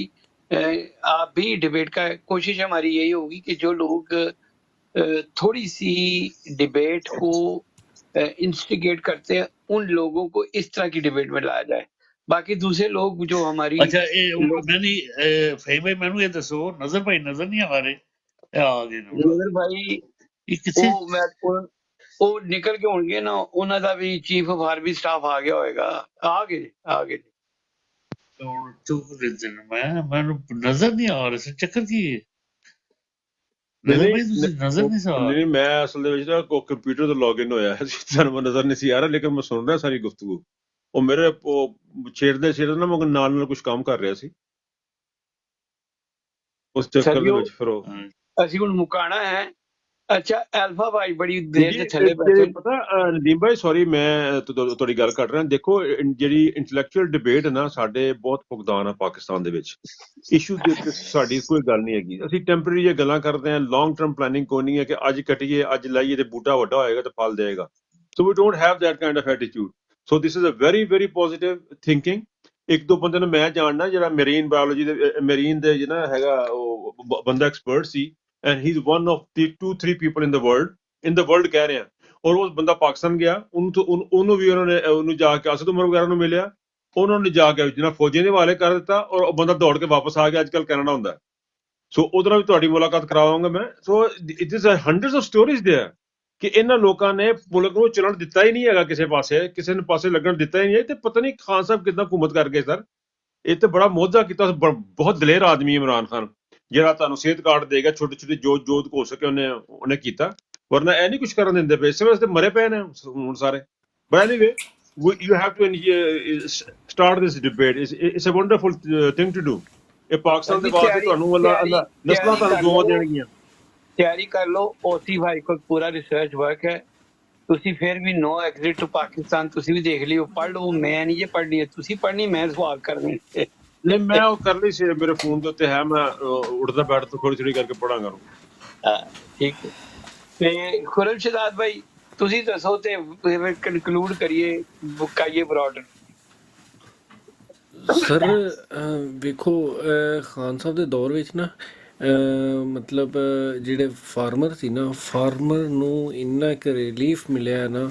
आप भी डिबेट का, कोशिश हमारी यही होगी कि जो लोग थोड़ी सी डिबेट को इंस्टिगेट करते हैं उन लोगों को इस तरह की डिबेट में लाया जाए। बाकी दूसरे लोग जो हमारी अच्छा मैंने फहीम भाई मैंने ये दसो, नजर भाई नजर नहीं आ रहे? आ गए नजर भाई, ये किसे? वो मैं ਉਹ ਨਿਕਲ ਕੇ ਹੋਣਗੇ ਨਾ, ਉਹਨਾਂ ਦਾ ਵੀ ਚੀਫ ਆਫ ਆਰਮੀ ਸਟਾਫ ਆ ਗਿਆ ਹੋਏਗਾ। ਆ ਗਏ। ਹੁਣ ਚੁੱਪ ਰਹਿੰਦੇ ਨੇ, ਮੈਨੂੰ ਨਜ਼ਰ ਨਹੀਂ ਆ ਰਿਹਾ ਸੀ ਚੱਕਰ ਕੀ ਹੈ। ਨਹੀਂ ਲਗਾ ਨਹੀਂ ਭਾਈ ਤੁਸੀਂ ਨਜ਼ਰ ਨਹੀਂ ਸੀ ਆ ਨਹੀਂ ਮੈਂ ਅਸਲ ਦੇ ਵਿੱਚ ਨਾ ਕੰਪਿਊਟਰ ਤੋਂ ਲੌਗਇਨ ਹੋਇਆ ਸੀ, ਤੁਹਾਨੂੰ ਨਜ਼ਰ ਨਹੀਂ ਸੀ ਆ ਰਿਹਾ, ਲੇਕਿਨ ਮੈਂ ਸੁਣ ਰਿਹਾ ਸਾਰੀ ਗੁਫ਼ਤਗੂ। ਉਹ ਮੇਰੇ ਉਹ ਛੇੜਦੇ ਨਾ ਮੈਂ ਨਾਲ ਕੁਝ ਕੰਮ ਕਰ ਰਿਹਾ ਸੀ, ਉਸ ਚੱਕਰ ਦੇ ਵਿੱਚ ਫਿਰ ਉਹ ਅਸੀਂ ਹੁਣ ਮੁਕਾਣਾ ਹੈ। ਅੱਛਾ ਐਲਫਾ ਭਾਈ ਬੜੀ ਦੇਰ ਦੇ ਥੱਲੇ ਬੈਠੇ। ਪਤਾ ਨਦੀਮ ਭਾਈ, ਸੌਰੀ ਮੈਂ ਤੁਹਾਡੀ ਗੱਲ ਕੱਟ ਰਿਹਾ। ਦੇਖੋ ਜਿਹੜੀ ਇੰਟੈਲੈਕਚੁਅਲ ਡਿਬੇਟ ਨਾ ਸਾਡੇ ਬਹੁਤ ਫੁਕਦਾਨ ਆ ਪਾਕਿਸਤਾਨ ਦੇ ਵਿੱਚ। ਇਸ਼ੂ ਦੇ ਉੱਤੇ ਸਾਡੀ ਕੋਈ ਗੱਲ ਨਹੀਂ ਹੈਗੀ, ਅਸੀਂ ਟੈਂਪਰੇਰੀ ਜੇ ਗੱਲਾਂ ਕਰਦੇ ਹਾਂ, ਲੌਂਗ ਟਰਮ ਪਲੈਨਿੰਗ ਕੋਈ ਨਹੀਂ ਹੈ ਕਿ ਅੱਜ ਕੱਟੀਏ ਅੱਜ ਲਾਈਏ ਤੇ ਬੂਟਾ ਵੱਡਾ ਹੋਏਗਾ ਤੇ ਫਲ ਦੇਗਾ। So we don't have that kind of attitude. So this is a very very positive thinking. ਇੱਕ ਦੋ ਬੰਦੇ ਨੂੰ ਮੈਂ ਜਾਣਦਾ ਜਿਹੜਾ ਮੈਰੀਨ ਬਾਇਓਲੋਜੀ ਦੇ ਮੈਰੀਨ ਦੇ ਜਿਹੜਾ ਹੈਗਾ ਉਹ ਬੰਦਾ expert C, and he's one of the 2-3 people in the world ਕਹਿ ਰਿਹਾ। ਔਰ ਉਹ ਬੰਦਾ ਪਾਕਿਸਤਾਨ ਗਿਆ, ਉਹਨੂੰ ਵੀ ਉਹਨਾਂ ਨੇ ਉਹਨੂੰ ਜਾ ਕੇ ਅਸਦ ਉਮਰ ਵਗੈਰਾ ਨੂੰ ਮਿਲਿਆ, ਉਹਨਾਂ ਨੇ ਜਾ ਕੇ ਜਿਹੜਾ ਫੌਜੀਆਂ ਦੇ ਹਵਾਲੇ ਕਰ ਦਿੱਤਾ, ਔਰ ਉਹ ਬੰਦਾ ਦੌੜ ਕੇ ਵਾਪਸ ਆ ਗਿਆ, ਅੱਜ ਕੱਲ੍ਹ ਕੈਨੇਡਾ ਹੁੰਦਾ। ਸੋ ਉਹਦੇ ਨਾਲ ਵੀ ਤੁਹਾਡੀ ਮੁਲਾਕਾਤ ਕਰਾਵਾਂਗਾ ਮੈਂ। So it is hundreds of stories there ਕਿ ਇਹਨਾਂ ਲੋਕਾਂ ਨੇ ਮੁਲਕ ਨੂੰ ਚੱਲਣ ਦਿੱਤਾ ਹੀ ਨਹੀਂ ਹੈਗਾ, ਕਿਸੇ ਪਾਸੇ ਕਿਸੇ ਨੂੰ ਪਾਸੇ ਲੱਗਣ ਦਿੱਤਾ ਹੀ ਨਹੀਂ ਹੈ। ਤੇ ਪਤਾ ਨਹੀਂ ਖਾਨ ਸਾਹਿਬ ਕਿੱਦਾਂ ਹਕੂਮਤ ਕਰ ਗਏ ਸਰ। ਇਹ ਤੇ ਬੜਾ ਮੋਝਾ ਕੀਤਾ, ਬਹੁਤ ਦਲੇਰ ਆਦਮੀ ਇਮਰਾਨ ਖਾਨ, ਜਿਹੜਾ ਤੁਹਾਨੂੰ ਸਿਹਤ ਕਾਰਡ ਦੇਗਾ, ਛੋਟੇ ਛੋਟੇ ਜੋ ਹੋ ਸਕੇ ਉਹਨੇ ਕੀਤਾ, ਵਰਨਾ ਇਹ ਨਹੀਂ ਕੁਝ ਕਰਨ ਦਿੰਦੇ ਪਏ। ਇਸੇ ਵਾਸਤੇ ਮਰੇ ਪਏ ਨੇ ਹੁਣ ਸਾਰੇ। But anyway you have to start this debate, it's a wonderful thing to do. ਇਹ ਪਾਕਿਸਤਾਨ ਦੇ ਵਾਸਤੇ ਤੁਹਾਨੂੰ ਅੱਲਾ ਨਸਲਾਂ ਤੁਹਾਨੂੰ ਦੁਆ ਦੇਣਗੀਆਂ। ਤਿਆਰੀ ਕਰ ਲਓ। ਓਸੀ ਭਾਈ ਕੋਲ ਪੂਰਾ ਰਿਸਰਚ ਵਰਕ ਹੈ। ਤੁਸੀਂ ਫਿਰ ਵੀ ਨੋ ਐਗਜ਼ਿਟ ਟੂ ਪਾਕਿਸਤਾਨ ਤੁਸੀਂ ਵੀ ਦੇਖ ਲਿਓ, ਪੜ੍ਹ ਲਓ। ਮੈਂ ਨਹੀਂ ਜੇ ਪੜ੍ਹਨੀ ਹੈ, ਤੁਸੀਂ ਪੜ੍ਹਨੀ, ਮੈਂ ਸਵਾਲ ਕਰਨੇ। ਨਹੀਂ ਮੈਂ ਉਹ ਕਰ ਲਈ ਸੀ, ਮੇਰੇ ਫੋਨ ਦੇ ਉੱਤੇ ਹੈ, ਮੈਂ ਉੱਠਦਾ ਬੈਠ ਤੋਂ ਥੋੜੀ ਥੋੜੀ ਕਰਕੇ ਪੜਾਂਗਾ। ਠੀਕ ਹੈ। ਤੇ ਖੁਰਮ ਸ਼ਹਜ਼ਾਦ ਭਾਈ ਤੁਸੀਂ ਦੱਸੋ ਤੇ ਕਨਕਲੂਡ ਕਰੀਏ, ਬੁਕਾਈਏ ਬਰਾਡਰ। ਸਰ ਵੇਖੋ ਖਾਨ ਸਾਹਿਬ ਦੇ ਦੌਰ ਵਿੱਚ ਨਾ ਮਤਲਬ ਜਿਹੜੇ ਫਾਰਮਰ ਸੀ ਨਾ, ਫਾਰਮਰ ਨੂੰ ਇੰਨਾ ਕੁ ਰਿਲੀਫ ਮਿਲਿਆ ਨਾ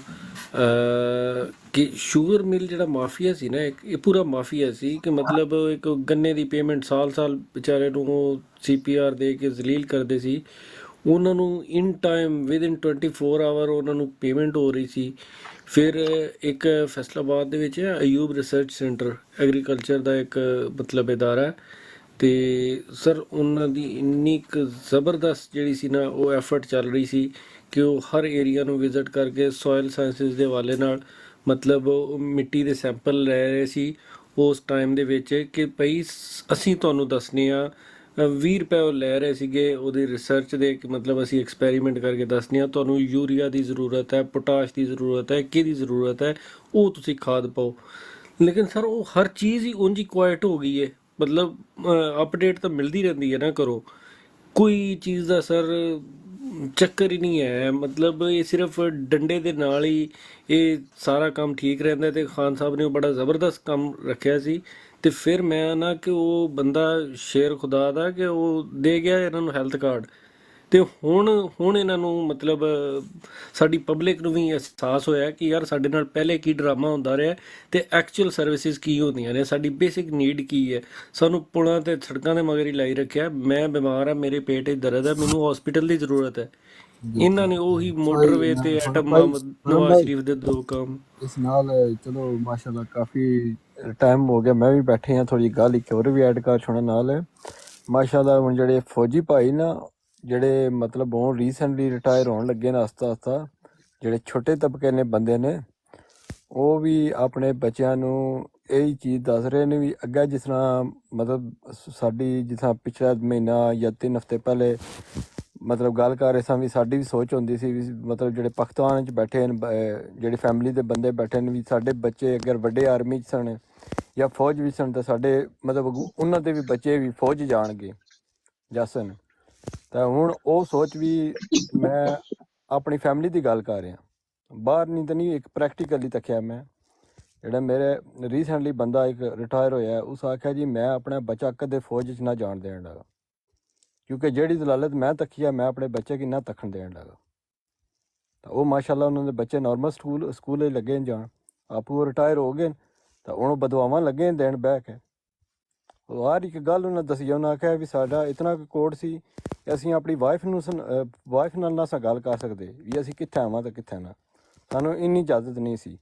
ਕਿ ਸ਼ੂਗਰ ਮਿਲ ਜਿਹੜਾ ਮਾਫੀਆ ਸੀ ਨਾ, ਇਹ ਪੂਰਾ ਮਾਫੀਆ ਸੀ ਕਿ ਮਤਲਬ ਇੱਕ ਗੰਨੇ ਦੀ ਪੇਮੈਂਟ ਸਾਲ ਵਿਚਾਰੇ ਨੂੰ ਉਹ CPR ਦੇ ਕੇ ਜ਼ਲੀਲ ਕਰਦੇ ਸੀ। ਉਹਨਾਂ ਨੂੰ ਇਨ ਟਾਈਮ ਵਿਦਇਨ 24 ਆਵਰ ਉਹਨਾਂ ਨੂੰ ਪੇਮੈਂਟ ਹੋ ਰਹੀ ਸੀ। ਫਿਰ ਇੱਕ ਫੈਸਲਾਬਾਦ ਦੇ ਵਿੱਚ ਅਯੂਬ ਰਿਸਰਚ ਸੈਂਟਰ ਐਗਰੀਕਲਚਰ ਦਾ ਇੱਕ ਮਤਲਬ ਅਦਾਰਾ, ਅਤੇ ਸਰ ਉਹਨਾਂ ਦੀ ਇੰਨੀ ਕੁ ਜ਼ਬਰਦਸਤ ਜਿਹੜੀ ਸੀ ਨਾ ਉਹ ਐਫਰਟ ਚੱਲ ਰਹੀ ਸੀ ਕਿ ਉਹ ਹਰ ਏਰੀਆ ਨੂੰ ਵਿਜ਼ਿਟ ਕਰਕੇ ਸੋਇਲ ਸਾਇੰਸਿਸ ਦੇ ਹਵਾਲੇ ਨਾਲ ਮਤਲਬ ਮਿੱਟੀ ਦੇ ਸੈਂਪਲ ਲੈ ਰਹੇ ਸੀ ਉਸ ਟਾਈਮ ਦੇ ਵਿੱਚ ਕਿ ਭਈ ਅਸੀਂ ਤੁਹਾਨੂੰ ਦੱਸਨੇ ਆ। 20 ਰੁਪਏ ਉਹ ਲੈ ਰਹੇ ਸੀਗੇ ਉਹਦੀ ਰਿਸਰਚ ਦੇ ਕਿ ਮਤਲਬ ਅਸੀਂ ਐਕਸਪੈਰੀਮੈਂਟ ਕਰਕੇ ਦੱਸਦੇ ਹਾਂ ਤੁਹਾਨੂੰ ਯੂਰੀਆ ਦੀ ਜ਼ਰੂਰਤ ਹੈ, ਪੋਟਾਸ਼ ਦੀ ਜ਼ਰੂਰਤ ਹੈ, ਕਿਹਦੀ ਜ਼ਰੂਰਤ ਹੈ, ਉਹ ਤੁਸੀਂ ਖਾਦ ਪਾਓ। ਲੇਕਿਨ ਸਰ ਉਹ ਹਰ ਚੀਜ਼ ਹੀ ਉਂਝ ਹੀ ਕੁਆਇਟ ਹੋ ਗਈ ਹੈ। ਮਤਲਬ ਅਪਡੇਟ ਤਾਂ ਮਿਲਦੀ ਰਹਿੰਦੀ ਹੈ ਨਾ, ਕਰੋ ਕੋਈ ਚੀਜ਼ ਦਾ ਸਰ ਚੱਕਰ ਹੀ ਨਹੀਂ ਹੈ। ਮਤਲਬ ਇਹ ਸਿਰਫ ਡੰਡੇ ਦੇ ਨਾਲ ਹੀ ਇਹ ਸਾਰਾ ਕੰਮ ਠੀਕ ਰਹਿੰਦਾ। ਅਤੇ ਖਾਨ ਸਾਹਿਬ ਨੇ ਉਹ ਬੜਾ ਜ਼ਬਰਦਸਤ ਕੰਮ ਰੱਖਿਆ ਸੀ। ਅਤੇ ਫਿਰ ਮੈਂ ਨਾ ਕਿ ਉਹ ਬੰਦਾ ਸ਼ੇਰ ਖੁਦਾ ਦਾ ਕਿ ਉਹ ਦੇ ਗਿਆ ਇਹਨਾਂ ਨੂੰ ਹੈਲਥ ਕਾਰਡ। ਅਤੇ ਹੁਣ ਇਹਨਾਂ ਨੂੰ ਮਤਲਬ ਸਾਡੀ ਪਬਲਿਕ ਨੂੰ ਵੀ ਅਹਿਸਾਸ ਹੋਇਆ ਕਿ ਯਾਰ ਸਾਡੇ ਨਾਲ ਪਹਿਲੇ ਕੀ ਡਰਾਮਾ ਹੁੰਦਾ ਰਿਹਾ ਅਤੇ ਐਕਚੁਅਲ ਸਰਵਿਸਿਜ਼ ਕੀ ਹੁੰਦੀਆਂ ਨੇ, ਸਾਡੀ ਬੇਸਿਕ ਨੀਡ ਕੀ ਹੈ। ਸਾਨੂੰ ਪੁਲਾਂ ਅਤੇ ਸੜਕਾਂ ਦੇ ਮਗਰ ਹੀ ਲਾਈ ਰੱਖਿਆ। ਮੈਂ ਬਿਮਾਰ ਹਾਂ, ਮੇਰੇ ਪੇਟ 'ਚ ਦਰਦ ਹੈ, ਮੈਨੂੰ ਹਸਪੀਟਲ ਦੀ ਜ਼ਰੂਰਤ ਹੈ। ਇਹਨਾਂ ਨੇ ਉਹੀ ਮੋਟਰਵੇ ਤੇ ਐਟਮ ਨਵਾਜ਼ ਸ਼ਰੀਫ ਦੇ 2 ਕੰਮ। ਇਸ ਨਾਲ ਚਲੋ ਮਾਸ਼ਾਅੱਲਾ ਕਾਫੀ ਟਾਈਮ ਹੋ ਗਿਆ, ਮੈਂ ਵੀ ਬੈਠੇ ਹਾਂ, ਥੋੜੀ ਗੱਲ ਇੱਕ ਹੋਰ ਵੀ ਐਡ ਕਰ ਛੋੜਨ ਨਾਲ। ਮਾਸ਼ਾਅੱਲਾ ਹੁਣ ਜਿਹੜੇ ਫੌਜੀ ਭਾਈ ਨਾ ਜਿਹੜੇ ਮਤਲਬ ਹੁਣ ਰੀਸੈਂਟਲੀ ਰਿਟਾਇਰ ਹੋਣ ਲੱਗੇ ਨੇ ਆਸਤਾ ਜਿਹੜੇ ਛੋਟੇ ਤਬਕੇ ਨੇ ਬੰਦੇ ਨੇ, ਉਹ ਵੀ ਆਪਣੇ ਬੱਚਿਆਂ ਨੂੰ ਇਹੀ ਚੀਜ਼ ਦੱਸ ਰਹੇ ਨੇ ਵੀ ਅੱਗੇ ਜਿਸ ਤਰ੍ਹਾਂ ਮਤਲਬ ਸਾਡੀ ਜਿਸ ਤਰ੍ਹਾਂ ਪਿਛਲਾ ਮਹੀਨਾ ਜਾਂ 3 ਹਫ਼ਤੇ ਪਹਿਲੇ ਮਤਲਬ ਗੱਲ ਕਰ ਰਹੇ ਸਾਂ ਵੀ ਸਾਡੀ ਵੀ ਸੋਚ ਹੁੰਦੀ ਸੀ ਵੀ ਮਤਲਬ ਜਿਹੜੇ ਪਾਕਿਸਤਾਨ 'ਚ ਬੈਠੇ ਨੇ, ਜਿਹੜੇ ਫੈਮਿਲੀ ਦੇ ਬੰਦੇ ਬੈਠੇ ਨੇ, ਵੀ ਸਾਡੇ ਬੱਚੇ ਅਗਰ ਵੱਡੇ ਆਰਮੀ 'ਚ ਸਨ ਜਾਂ ਫੌਜ ਵਿੱਚ ਸਨ ਤਾਂ ਸਾਡੇ ਮਤਲਬ ਉਹਨਾਂ ਦੇ ਵੀ ਬੱਚੇ ਵੀ ਫੌਜ ਜਾਣਗੇ ਜਸਨ। ਤਾਂ ਹੁਣ ਉਹ ਸੋਚ ਵੀ ਮੈਂ ਆਪਣੀ ਫੈਮਿਲੀ ਦੀ ਗੱਲ ਕਰ ਰਿਹਾ, ਬਾਹਰ ਨਹੀਂ ਤਾਂ ਨਹੀਂ, ਇੱਕ ਪ੍ਰੈਕਟੀਕਲੀ ਤੱਕਿਆ ਮੈਂ। ਜਿਹੜਾ ਮੇਰੇ ਰੀਸੈਂਟਲੀ ਬੰਦਾ ਇੱਕ ਰਿਟਾਇਰ ਹੋਇਆ, ਉਸ ਆਖਿਆ ਜੀ ਮੈਂ ਆਪਣਾ ਬੱਚਾ ਕਦੇ ਫੌਜ 'ਚ ਨਾ ਜਾਣ ਦੇਣ ਲੱਗਾ, ਕਿਉਂਕਿ ਜਿਹੜੀ ਦਲਾਲਤ ਮੈਂ ਤੱਕੀ ਆ ਮੈਂ ਆਪਣੇ ਬੱਚੇ ਕੀ ਨਾ ਤੱਕਣ ਦੇਣ ਲੱਗਾ। ਤਾਂ ਉਹ ਮਾਸ਼ਾਅੱਲਾ ਉਹਨਾਂ ਦੇ ਬੱਚੇ ਨੋਰਮਲ ਸਕੂਲ ਲੱਗੇ ਜਾਣ, ਆਪੂ ਰਿਟਾਇਰ ਹੋ ਗਏ ਤਾਂ ਉਹਨੂੰ ਬਦਵਾਵਾਂ ਲੱਗੇ ਦੇਣ ਬਹਿ ਕੇ। ہر ایک گل انہیں دسی انہیں آخیا بھی ساڈا اتنا کوڈ سی کہ اسی اپنی وائف نال نہ سا گل کر سکتے بھی اسی کتنے آواں تو کتنے نہ، سانوں اینی اجازت نہیں سی،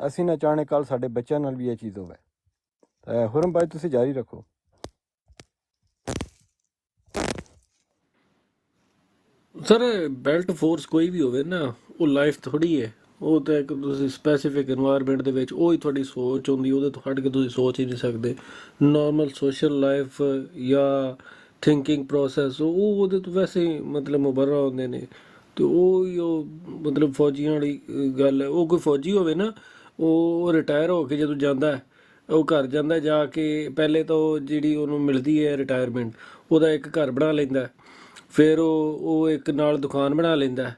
اسی نہ چاہنے کل ساڈے بچیاں نال بھی یہ چیز ہوئے۔ حرم بھائی تسی جاری رکھو۔ سر بیلٹ فورس کوئی بھی ہوਵੇ ਨਾ ਉਹ ਲਾਈਫ ਥੋੜੀ ਹੈ, ਉਹ ਤਾਂ ਇੱਕ ਤੁਸੀਂ ਸਪੈਸੀਫਿਕ এনवायरमेंट ਦੇ ਵਿੱਚ ਉਹੀ ਤੁਹਾਡੀ ਸੋਚ ਹੁੰਦੀ, ਉਹਦੇ ਤੋਂ ਹਟ ਕੇ ਤੁਸੀਂ ਸੋਚ ਹੀ ਨਹੀਂ ਸਕਦੇ। ਨਾਰਮਲ ਸੋਸ਼ਲ ਲਾਈਫ ਜਾਂ ਥਿੰਕਿੰਗ ਪ੍ਰੋਸੈਸ ਉਹ ਉਹਦੇ ਤੋਂ ਵੈਸੇ ਹੀ ਮਤਲਬ ਮੁਬਰਰਾ ਹੁੰਦੇ ਨੇ। ਅਤੇ ਉਹ ਮਤਲਬ ਫੌਜੀਆਂ ਵਾਲੀ ਗੱਲ ਹੈ। ਉਹ ਕੋਈ ਫੌਜੀ ਹੋਵੇ ਨਾ, ਉਹ ਰਿਟਾਇਰ ਹੋ ਕੇ ਜਦੋਂ ਜਾਂਦਾ ਹੈ, ਉਹ ਘਰ ਜਾਂਦਾ ਜਾ ਕੇ ਪਹਿਲੇ ਤਾਂ ਉਹ ਜਿਹੜੀ ਉਹਨੂੰ ਮਿਲਦੀ ਹੈ ਰਿਟਾਇਰਮੈਂਟ, ਉਹਦਾ ਇੱਕ ਘਰ ਬਣਾ ਲੈਂਦਾ। ਫਿਰ ਉਹ ਇੱਕ ਨਾਲ ਦੁਕਾਨ ਬਣਾ ਲੈਂਦਾ,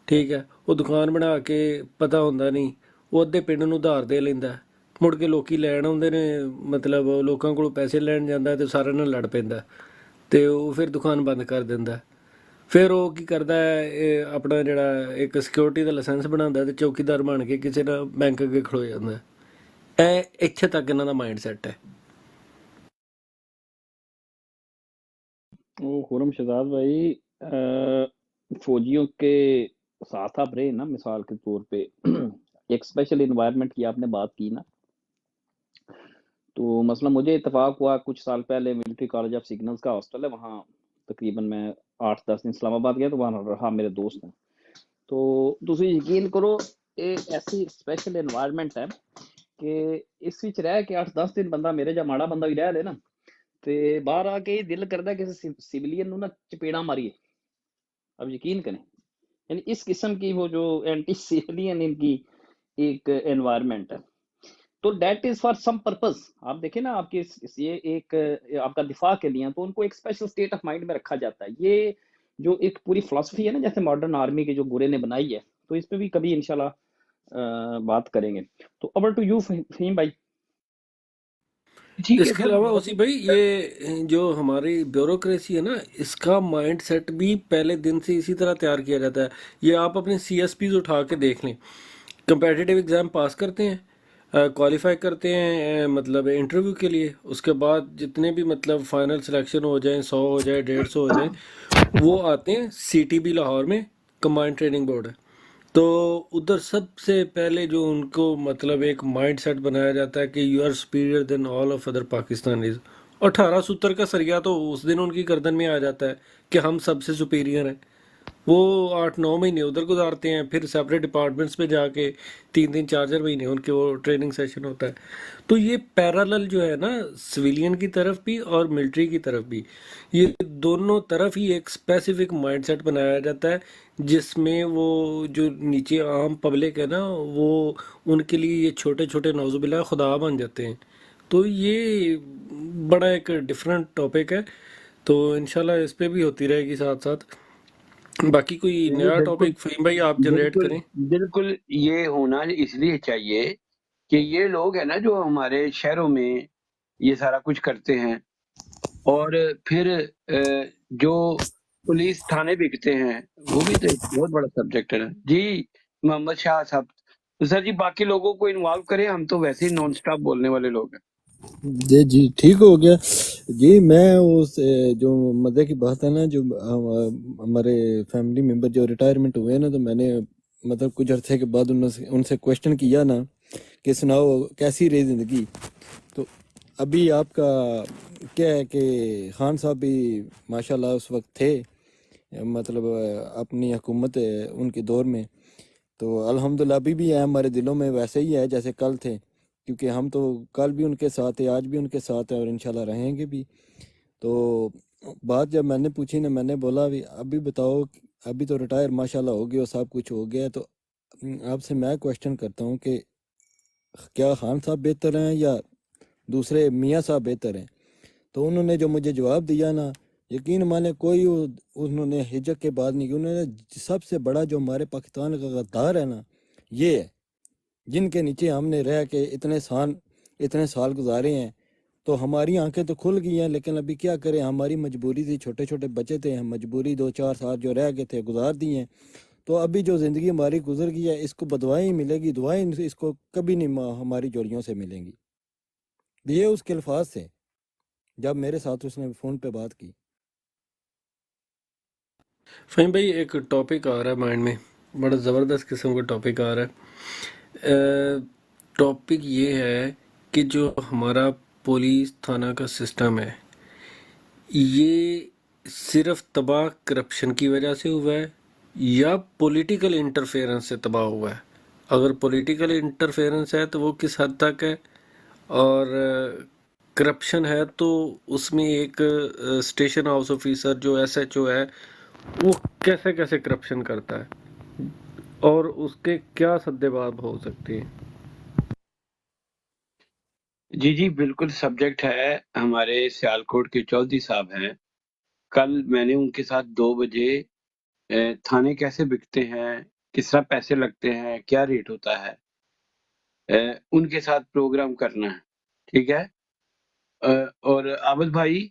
ਠੀਕ ਹੈ। ਉਹ ਦੁਕਾਨ ਬਣਾ ਕੇ ਪਤਾ ਹੁੰਦਾ ਨਹੀਂ, ਉਹ ਅੱਧੇ ਪਿੰਡ ਨੂੰ ਉਧਾਰ ਦੇ ਲੈਂਦਾ। ਮੁੜ ਕੇ ਲੋਕੀ ਲੈਣ ਆਉਂਦੇ ਨੇ, ਮਤਲਬ ਲੋਕਾਂ ਕੋਲੋਂ ਪੈਸੇ ਲੈਣ ਜਾਂਦਾ ਅਤੇ ਸਾਰਿਆਂ ਨਾਲ ਲੜ ਪੈਂਦਾ ਅਤੇ ਉਹ ਫਿਰ ਦੁਕਾਨ ਬੰਦ ਕਰ ਦਿੰਦਾ। ਫਿਰ ਉਹ ਕੀ ਕਰਦਾ ਹੈ, ਇਹ ਆਪਣਾ ਜਿਹੜਾ ਇੱਕ ਸਿਕਿਉਰਿਟੀ ਦਾ ਲਾਇਸੈਂਸ ਬਣਾਉਂਦਾ ਅਤੇ ਚੌਕੀਦਾਰ ਬਣ ਕੇ ਕਿਸੇ ਨਾਲ ਬੈਂਕ ਅੱਗੇ ਖਲੋ ਜਾਂਦਾ। ਇਹ ਇੱਥੇ ਤੱਕ ਇਹਨਾਂ ਦਾ ਮਾਈਂਡ ਸੈੱਟ ਹੈ। वो खुरम शहजाद भाई फौजियों के साथ आप रहे ना, मिसाल के तौर पे एक स्पेशल इन्वायरमेंट की आपने बात की ना, तो मसला मुझे इत्तेफाक हुआ कुछ साल पहले मिलिट्री कॉलेज ऑफ सिग्नल्स का हॉस्टल है, वहाँ तकरीबन मैं 8-10 दिन इस्लामाबाद गया तो वहाँ रहा, मेरे दोस्त हैं। तो तुसी यकीन करो ये ऐसी स्पेशल इन्वायरमेंट है कि इस विच रह के 8-10 दिन बंदा मेरे जा माड़ा बंदा भी रह ले ना, ਤੇ ਬਾਹਰ ਆ ਕੇ ਹੀ ਦਿਲ ਕਰਦਾ ਕਿਸੇ ਸਿਵਲੀਅਨ ਨੂੰ ਨਾ ਚਪੇੜਾ ਮਾਰੀਏ। अब यकीन करें, यानी इस किस्म की वो जो एंटी सिविलियन इनकी एक एनवायरनमेंट है, तो that is for some purpose. आप देखें ना, आपके ये एक आपका दिफा के लिए तो उनको एक स्पेशल स्टेट ऑफ माइंड में रखा जाता है। ये जो एक पूरी फिलॉसफी है ना, जैसे मॉडर्न आर्मी के जो गुरे ने बनाई है, तो इस पे भी कभी इंशाल्लाह बात करेंगे। तो ओवर टू यू फहीम भाई। ٹھیک ہے اس کے سر، علاوہ اسی بھائی یہ جو ہماری بیوروکریسی ہے نا، اس کا مائنڈ سیٹ بھی پہلے دن سے اسی طرح تیار کیا جاتا ہے۔ یہ آپ اپنے سی ایس پیز اٹھا کے دیکھ لیں، کمپیٹیٹیو ایگزام پاس کرتے ہیں، کوالیفائی کرتے ہیں مطلب انٹرویو کے لیے، اس کے بعد جتنے بھی مطلب فائنل سلیکشن ہو جائیں، 100 ہو جائے، 150 ہو جائیں، وہ آتے ہیں سی ٹی بی لاہور میں، کمبائنڈ ٹریننگ بورڈ ہے۔ تو ادھر سب سے پہلے جو ان کو مطلب ایک مائنڈ سیٹ بنایا جاتا ہے کہ یو آر سپیریئر دین آل آف ادر پاکستانیز۔ 18 ستر کا سریا تو اس دن ان کی گردن میں آ جاتا ہے کہ ہم سب سے سپیریئر ہیں۔ وہ 8-9 مہینے ادھر گزارتے ہیں، پھر سیپریٹ ڈپارٹمنٹس پہ جا کے 3 4 مہینے ان کے وہ ٹریننگ سیشن ہوتا ہے۔ تو یہ پیرالل جو ہے نا، سویلین کی طرف بھی اور ملٹری کی طرف بھی، یہ دونوں طرف ہی ایک اسپیسیفک مائنڈ سیٹ بنایا جاتا ہے، جس میں وہ جو نیچے عام پبلک ہے نا، وہ ان کے لیے یہ چھوٹے چھوٹے نعوذ باللہ خدا بن جاتے ہیں۔ تو یہ بڑا ایک ڈفرینٹ ٹاپک ہے، تو انشاءاللہ اس پہ بھی ہوتی رہے گی ساتھ ساتھ۔ باقی کوئی نیا بالکل ٹاپک فہیم بھائی آپ جنریٹ بالکل کریں۔ بالکل یہ ہونا اس لیے چاہیے کہ یہ لوگ ہیں نا جو ہمارے شہروں میں یہ سارا کچھ کرتے ہیں، اور پھر جو پولیس تھانے بکتے ہیں، وہ بھی تو ایک بہت بڑا سبجیکٹ ہے نا۔ جی محمد شاہ صاحب، تو سر جی باقی لوگوں کو انوالو کریں، ہم تو ویسے ہی نان سٹاپ بولنے والے لوگ ہیں۔ جی ٹھیک ہو گیا جی۔ میں اس جو مدعے کی بات ہے نا، جو ہمارے فیملی ممبر جو ریٹائرمنٹ ہوئے نا، تو میں نے مطلب کچھ عرصے کے بعد ان سے کویشچن کیا نا کہ سناؤ کیسی رہی زندگی۔ تو ابھی آپ کا کیا ہے کہ خان صاحب بھی ماشاءاللہ اس وقت تھے، مطلب اپنی حکومت ان کے دور میں، تو الحمدللہ ابھی بھی ہے ہمارے دلوں میں، ویسے ہی ہے جیسے کل تھے، کیونکہ ہم تو کل بھی ان کے ساتھ ہیں، آج بھی ان کے ساتھ ہیں، اور انشاءاللہ رہیں گے بھی۔ تو بات جب میں نے پوچھی نا، میں نے بولا بھی ابھی بتاؤ، ابھی تو ریٹائر ماشاءاللہ ہو گیا، سب کچھ ہو گیا، تو آپ سے میں کویشچن کرتا ہوں کہ کیا خان صاحب بہتر ہیں یا دوسرے میاں صاحب بہتر ہیں؟ تو انہوں نے جو مجھے جواب دیا نا، یقین مانے کوئی انہوں نے ہجک کے بعد نہیں کی، انہوں نے سب سے بڑا جو ہمارے پاکستان کا غدار ہے نا، یہ ہے، جن کے نیچے ہم نے رہ کے اتنے سال گزارے ہیں، تو ہماری آنکھیں تو کھل گئی ہیں، لیکن ابھی کیا کریں، ہماری مجبوری تھی، چھوٹے چھوٹے بچے تھے، ہم مجبوری 2-4 سال جو رہ گئے تھے گزار دی ہیں۔ تو ابھی جو زندگی ہماری گزر گئی ہے، اس کو بدوائیں ملے گی، دعائیں اس کو کبھی نہیں ہماری جوڑیوں سے ملیں گی۔ یہ اس کے الفاظ سے جب میرے ساتھ اس نے فون پہ بات کی. فہیم بھائی ایک ٹاپک آ رہا ہے مائنڈ میں، بڑا زبردست قسم کا ٹاپک آ رہا ہے. ٹاپک یہ ہے کہ جو ہمارا پولیس تھانہ کا سسٹم ہے یہ صرف تباہ کرپشن کی وجہ سے ہوا ہے یا پولیٹیکل انٹرفیئرنس سے تباہ ہوا ہے؟ اگر پولیٹیکل انٹرفیئرنس ہے تو وہ کس حد تک ہے، اور کرپشن ہے تو اس میں ایک اسٹیشن ہاؤس آفیسر جو ایس ایچ او ہے وہ کیسے کیسے کرپشن کرتا ہے اور اس کے کیا سدباب ہو سکتے ہیں؟ جی بالکل سبجیکٹ ہے. ہمارے سیالکوٹ کے چودھری صاحب ہیں، کل میں نے ان کے ساتھ 2 بجے تھانے کیسے بکتے ہیں، کس طرح پیسے لگتے ہیں، کیا ریٹ ہوتا ہے، ان کے ساتھ پروگرام کرنا ہے. ٹھیک ہے. اور عابد بھائی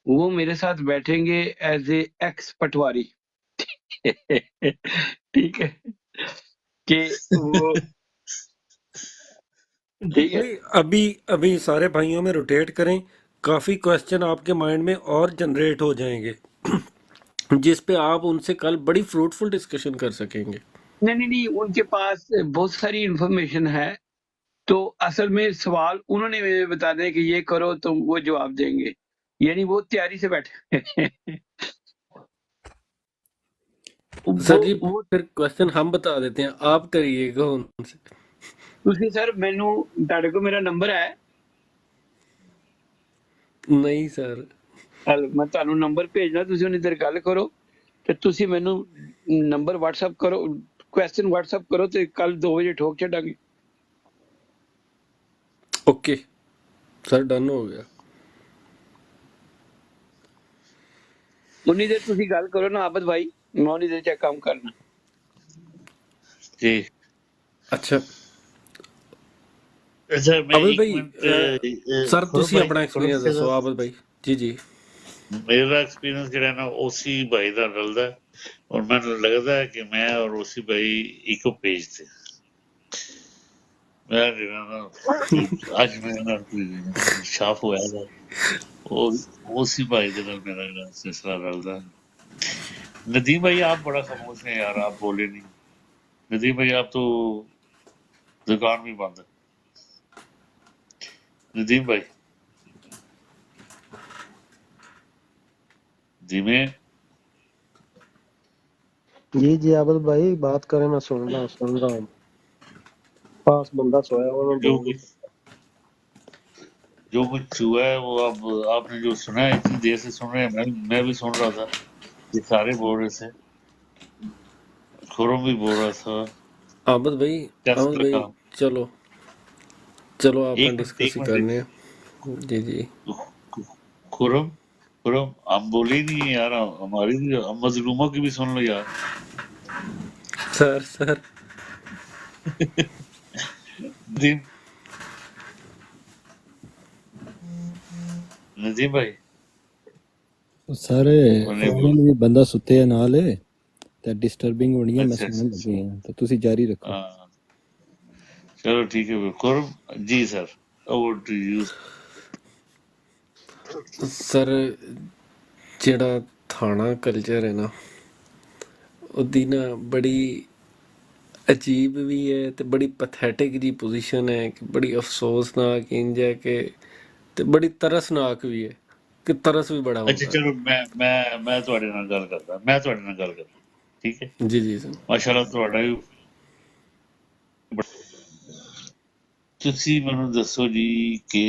وہ میرے ساتھ بیٹھیں گے ایز اے ایکس پٹواری. ٹھیک ہے کہ وہ ٹھیک ہے. بھائی ابھی سارے بھائیوں میں روٹیٹ کریں، کافی کوسچن آپ کے مائنڈ میں اور جنریٹ ہو جائیں گے جس پہ آپ ان سے کل بڑی فروٹفل ڈسکشن کر سکیں گے. نہیں ان کے پاس بہت ساری انفارمیشن ہے، تو اصل میں سوال انہوں نے مجھے بتا دیا کہ یہ کرو تو وہ جواب دیں گے، یعنی وہ تیاری سے بیٹھے. سر جی وہ پھر کوسچن ہم بتا دیتے ہیں، آپ کریے گا ان سے. ਤੁਸੀਂ ਸਰ ਮੈਨੂੰ ਤੁਹਾਡੇ ਕੋਲ ਮੇਰਾ ਨੰਬਰ ਹੈ؟ ਨਹੀਂ ਸਰ. ਮੈਂ ਤੁਹਾਨੂੰ ਨੰਬਰ ਭੇਜਣਾ, ਤੁਸੀਂ ਉਹਨੀ ਦੇਰ ਗੱਲ ਕਰੋ ਤੇ ਤੁਸੀਂ ਮੈਨੂੰ ਨੰਬਰ WhatsApp ਕਰੋ, ਕੁਐਸਚਨ WhatsApp ਕਰੋ ਤੇ ਕੱਲ 2 ਵਜੇ ਠੋਕ ਛੱਡਾਂਗੇ. اوکے سر ڈن ہو گیا. ਉਨੀ ਦੇਰ ਤੁਸੀਂ ਗੱਲ ਕਰੋ ਨਾ ਆਬਦ ਭਾਈ، ਮੈਂ ਉਨੀ ਦੇਰ ਚ ਕੰਮ ਕਰਨਾ. جی اچھا اچھا میں عابد ایک بھائی منٹ سر خرم تسی بھائی اپنا خرم ایکسپیرینس دسو. عابد بھائی جی جی. میرا ایکسپیرینس جڑا ہے نا اوسی بھائی دا رلدا ہے، اور مینوں لگدا ہے کہ میں اور اوسی بھائی ایکو پیج تے. میں جڑا نا اج میرے نال کوئی شاف ہوا ہے وہ اوسی بھائی دے نال میرا جڑا سلسلہ رلدا ہے. ندیم بھائی آپ بڑا خاموش ہیں یار، آپ بولے نہیں. ندیم بھائی آپ تو دکان بھی بند ہے. ندیم بھائی دھیمے. جی عابد بھائی بات کریں، میں سن رہا ہوں. پاس بندہ سویا ہوا میں جو بول کچھ ہوا ہے وہ اب آپ نے جو سنا ہے اتنی دیر سے سن رہے ہیں، میں بھی سن رہا تھا، یہ سارے بول رہے تھے، خرم بھی بول رہا تھا. عابد بھائی کیسا عابد بھائی لگا؟ چلو آپ نے ایک ڈسکس ہی منٹ کرنے ہیں. جی جی خرم ہم بولے ہی نہیں ہیں یار، ہماری بھی مظلوموں کی بھی سن لو یار. سر ندیم بھائی سارے انہیں فائنل بھی بندہ ستے ہے نال تے ڈسٹربنگ ہونی ہے، میں اچھا سنن لگے ہیں تو تسی جاری رکھو. ہاں چلو ٹھیک ہے خرم جی سر اوور ٹو یو. سر جڑا تھانہ کلچر ہے نا ਉਹਦੀ ਨਾ ਬੜੀ ਅਜੀਬ ਵੀ ਹੈ ਤੇ ਬੜੀ ਪੈਥੈਟਿਕ ਜੀ ਪੋਜੀਸ਼ਨ ਹੈ ਕਿ ਬੜੀ ਅਫਸੋਸਨਾਕ ਇੰਜ ਹੈ کہ ਤੇ ਬੜੀ ਤਰਸਨਾਕ ਵੀ ਹੈ کہ ਤਰਸ ਵੀ ਬੜਾ اچھا ਹੁੰਦਾ ہے. چلو میں تھوڑے نال گل کردا، ٹھیک ہے. جی جی سر. ماشاء اللہ تھوڑا بھی. تسی مینوں دسو جی کہ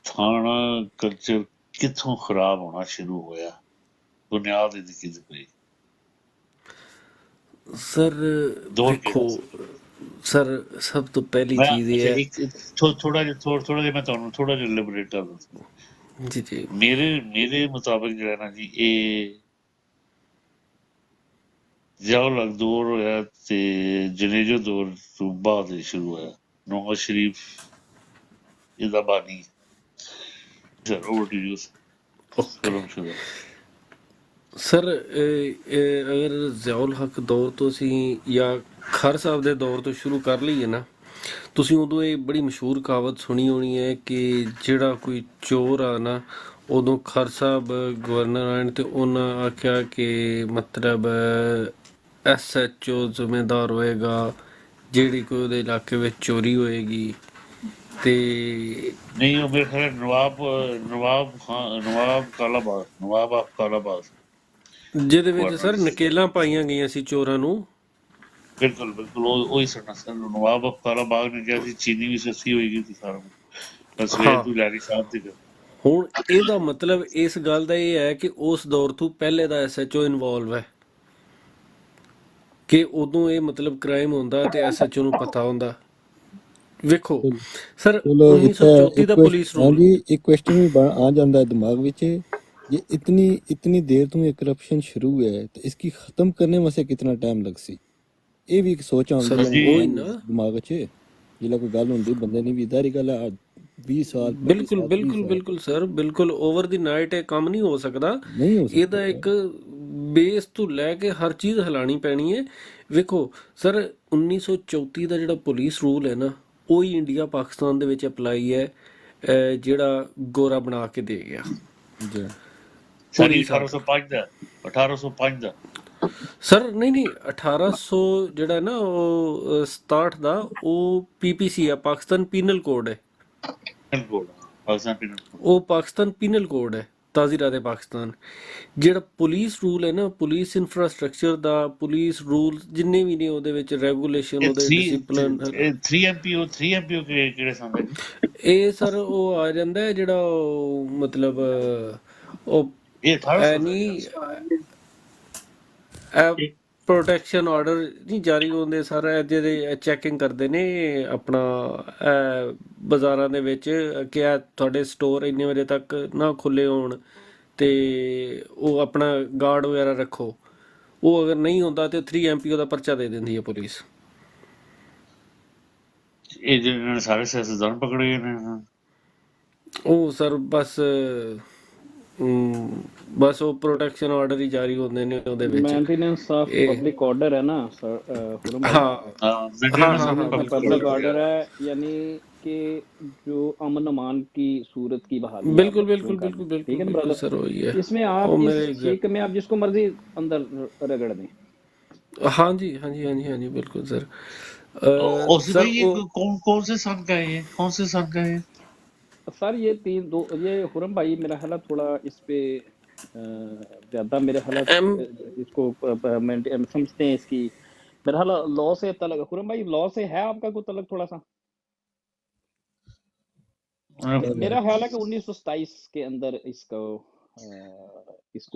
تھانہ کلچر کتھوں خراب ہونا شروع ہویا، بنیاد دی کدی پئی؟ سر دور دیکھو کیڑا سی؟ سر سب تو پہلی میں چیز یہ اچھا ہے. ایک تھوڑا جہا میں تھانوں تھوڑا جہا لبریٹ کر دوں. جی جی میرے مطابق جو ہے نا جی اے ضیاء الحق دور ہویا تے جنیجو دور تو بعد شروع ہویا. نواز شریف دا بانی سر اوور ٹو یو اوکے کرم شدہ. سر اگر ضیاء الحق دور تو ਅਸੀਂ ਜਾਂ ਖਰ ਸਾਹਿਬ ਦੇ ਦੌਰ ਤੋਂ ਸ਼ੁਰੂ ਕਰ ਲਈਏ ਨਾ, ਤੁਸੀਂ ਉਦੋਂ ਇਹ ਬੜੀ ਮਸ਼ਹੂਰ ਕਹਾਵਤ ਸੁਣੀ ਹੋਣੀ ਹੈ ਕਿ ਜਿਹੜਾ ਕੋਈ ਚੋਰ ਆ ਨਾ ਉਦੋਂ ਖਰ ਸਾਹਿਬ ਗਵਰਨਰ ਆਏ ਤੇ ਉਹਨਾਂ ਆਖਿਆ ਕਿ ਮਤਲਬ SHO ਜ਼ਿੰਮੇਦਾਰ ਹੋਏਗਾ ਜਿਹੜੀ ਕੋਈ ਉਹਦੇ ਇਲਾਕੇ ਵਿੱਚ ਚੋਰੀ ਹੋਏਗੀ। ਤੇ ਨਹੀਂ ਉਹ ਮੇਰੇ ਖਿਆਲ ਨਵਾਬ ਕਾਲਾਬਾਗ ਜਿਹਦੇ ਵਿੱਚ ਗਵਰਨਰ ਸਰ ਨਕੇਲਾਂ ਪਾਈਆਂ ਗਈਆਂ ਸੀ ਚੋਰਾਂ ਨੂੰ। ਬਿਲਕੁਲ ਬਿਲਕੁਲ ਉਹੀ ਸੁਣਨਾ ਸਰ। ਨਵਾਬ ਕਾਲਾਬਾਗ ਨੇ ਕਿਹਾ ਸੀ ਚੀਨੀ ਵੀ ਸਸਤੀ ਹੋਏਗੀ ਤੇ ਸਾਰਾ ਕੁਝ ਸਵੇਰ ਹਾਂ ਤੋਂ ਲੈ ਕੇ ਸ਼ਾਮ ਤੱਕ। ਹੁਣ ਇਹਦਾ ਮਤਲਬ ਇਸ ਗੱਲ ਦਾ ਇਹ ਹੈ ਕਿ ਉਸ ਦੌਰ ਤੋਂ ਪਹਿਲੇ ਦਾ SHO ਇਨਵੋਲਵ ਹੈ ਕਿ ਉਦੋਂ ਇਹ ਮਤਲਬ ਕ੍ਰਾਈਮ ਹੁੰਦਾ ਤੇ SHO ਨੂੰ ਪਤਾ ਹੁੰਦਾ। ਵੇਖੋ ਸਰ ਚਲੋ 1934 ਦਾ ਪੁਲਿਸ ਰੂਲ। ਹਾਂਜੀ ਇੱਕ ਕੁਐਸਚਨ ਵੀ ਆ ਜਾਂਦਾ ਹੈ ਦਿਮਾਗ ਵਿੱਚ, ये इतनी देर ਤੋਂ ਇਹ ਕਰਪਸ਼ਨ ਸ਼ੁਰੂ ਹੈ तो इसकी खत्म करने वास्ते कितना टाइम लग सी। ਇਹ ਵੀ ਇੱਕ ਸੋਚ ਆਉਂਦੀ ਸਰ ਹੈ ਉਹੀ ਨਾ ਦਿਮਾਗ 'ਚ ਜਿਹੜਾ ਕੋਈ ਗੱਲ ਹੁੰਦੀ ਬੰਦੇ ਨੇ ਵੀ ਇਦਾਂ ਦੀ ਗੱਲ 20 ਸਾਲ 25 ਬਿਲਕੁਲ ਸਾਲ 30 ਬਿਲਕੁਲ ਸਾਲ ਬਿਲਕੁਲ ਸਰ ਬਿਲਕੁਲ ਓਵਰ ਦੀ ਨਾਈਟ ਇਹ ਕੰਮ ਨਹੀਂ ਹੋ ਸਕਦਾ। ਨਹੀਂ ਹੋ ਇਹਦਾ ਸਕਦਾ। ਇੱਕ ਬੇਸ ਤੋਂ ਲੈ ਕੇ ਹਰ ਚੀਜ਼ ਹਿਲਾਣੀ ਪੈਣੀ ਹੈ। ਵੇਖੋ ਸਰ 1934 ਦਾ ਜਿਹੜਾ ਪੁਲਿਸ ਰੂਲ ਹੈ ਨਾ ਉਹੀ ਇੰਡੀਆ ਪਾਕਿਸਤਾਨ ਦੇ ਵਿੱਚ ਅਪਲਾਈ ਹੈ ਜਿਹੜਾ ਗੋਰਾ ਬਣਾ ਕੇ ਦੇ ਗਿਆ ਜੀ ਸਾਰੀ 1805 ਦਾ ਸਰ। ਨਹੀਂ 1800 ਜਿਹੜਾ ਨਾ ਉਹ 67 ਦਾ ਉਹ PPC ਆ, ਪਾਕਿਸਤਾਨ ਪੀਨਲ ਕੋਡ ਹੈ। ਉਹ ਪਾਕਿਸਤਾਨ ਪੀਨਲ ਕੋਡ ਹੈ ਤਾਜ਼ੀਰਾਤ ਪਾਕਿਸਤਾਨ। ਜਿਹੜਾ ਪੁਲਿਸ ਰੂਲ ਹੈ ਨਾ ਪੁਲਿਸ ਇਨਫਰਾਸਟ੍ਰਕਚਰ ਦਾ ਪੁਲਿਸ ਰੂਲ ਜਿੰਨੇ ਵੀ ਨੇ ਉਹਦੇ ਵਿੱਚ ਰੈਗੂਲੇਸ਼ਨ ਉਹਦੇ ਡਿਸਪਲਿਨ 3MPO ਕਿਹੜੇ ਸੰਦੇ ਇਹ ਸਰ ਉਹ ਆ ਜਾਂਦਾ ਹੈ ਜਿਹੜਾ ਮਤਲਬ ਉਹ ਨਹੀਂ ਪ੍ਰੋਟੈਕਸ਼ਨ ਆਰਡਰ ਨਹੀਂ ਜਾਰੀ ਹੁੰਦੇ ਸਰ। ਜਿਹੜੇ ਚੈਕਿੰਗ ਕਰਦੇ ਨੇ ਆਪਣਾ ਬਾਜ਼ਾਰਾਂ ਦੇ ਵਿੱਚ ਕਿ ਤੁਹਾਡੇ ਸਟੋਰ ਇੰਨੇ ਵਜੇ ਤੱਕ ਨਾ ਖੁੱਲੇ ਹੋਣ ਤੇ ਉਹ ਆਪਣਾ ਗਾਰਡ ਵਗੈਰਾ ਰੱਖੋ। ਉਹ ਅਗਰ ਨਹੀਂ ਹੁੰਦਾ ਤੇ 3MPO ਦਾ ਪਰਚਾ ਦੇ ਦਿੰਦੀ ਹੈ ਪੁਲਿਸ। ਇਹ ਜਿਹੜੇ ਸਾਰੇ ਸਿਆਸਤਦਾਨ ਪਕੜੇ ਗਏ ਨੇ ਉਹ ਸਰ ਬਸ ਉਹ ਪ੍ਰੋਟੈਕਸ਼ਨ ਆਰਡਰ ਹੀ ਜਾਰੀ ਹੁੰਦੇ ਨੇ ਉਹਦੇ ਵਿੱਚ। मेंटेनेंस ऑफ पब्लिक ऑर्डर है ना सर हुरम भाई। हाँ पब्लिक ऑर्डर है यानी कि जो अमन अमान की सूरत की बहाली बिल्कुल बिल्कुल बिल्कुल बिल्कुल ठीक है ना बिल्कुल ब्रदर। सर वही है। इसमें आप इस शेक में आप जिसको मर्जी अंदर रगड़ दें। हाँ जी हाँ जी हाँ जी हाँ जी बिल्कुल सर। सर कौन से सन का है कौन से सन का है सर ये ये हुरम भाई मेरा ख्याल थोड़ा इस पे ज्यादा मेरे ख्याल इसको समझते हैं इसकी मेरा ख्याल लॉ से तलक। हुरम भाई लॉ से है आपका कोई तलक थोड़ा सा? मेरा ख्याल है कि 1927 के अंदर इसको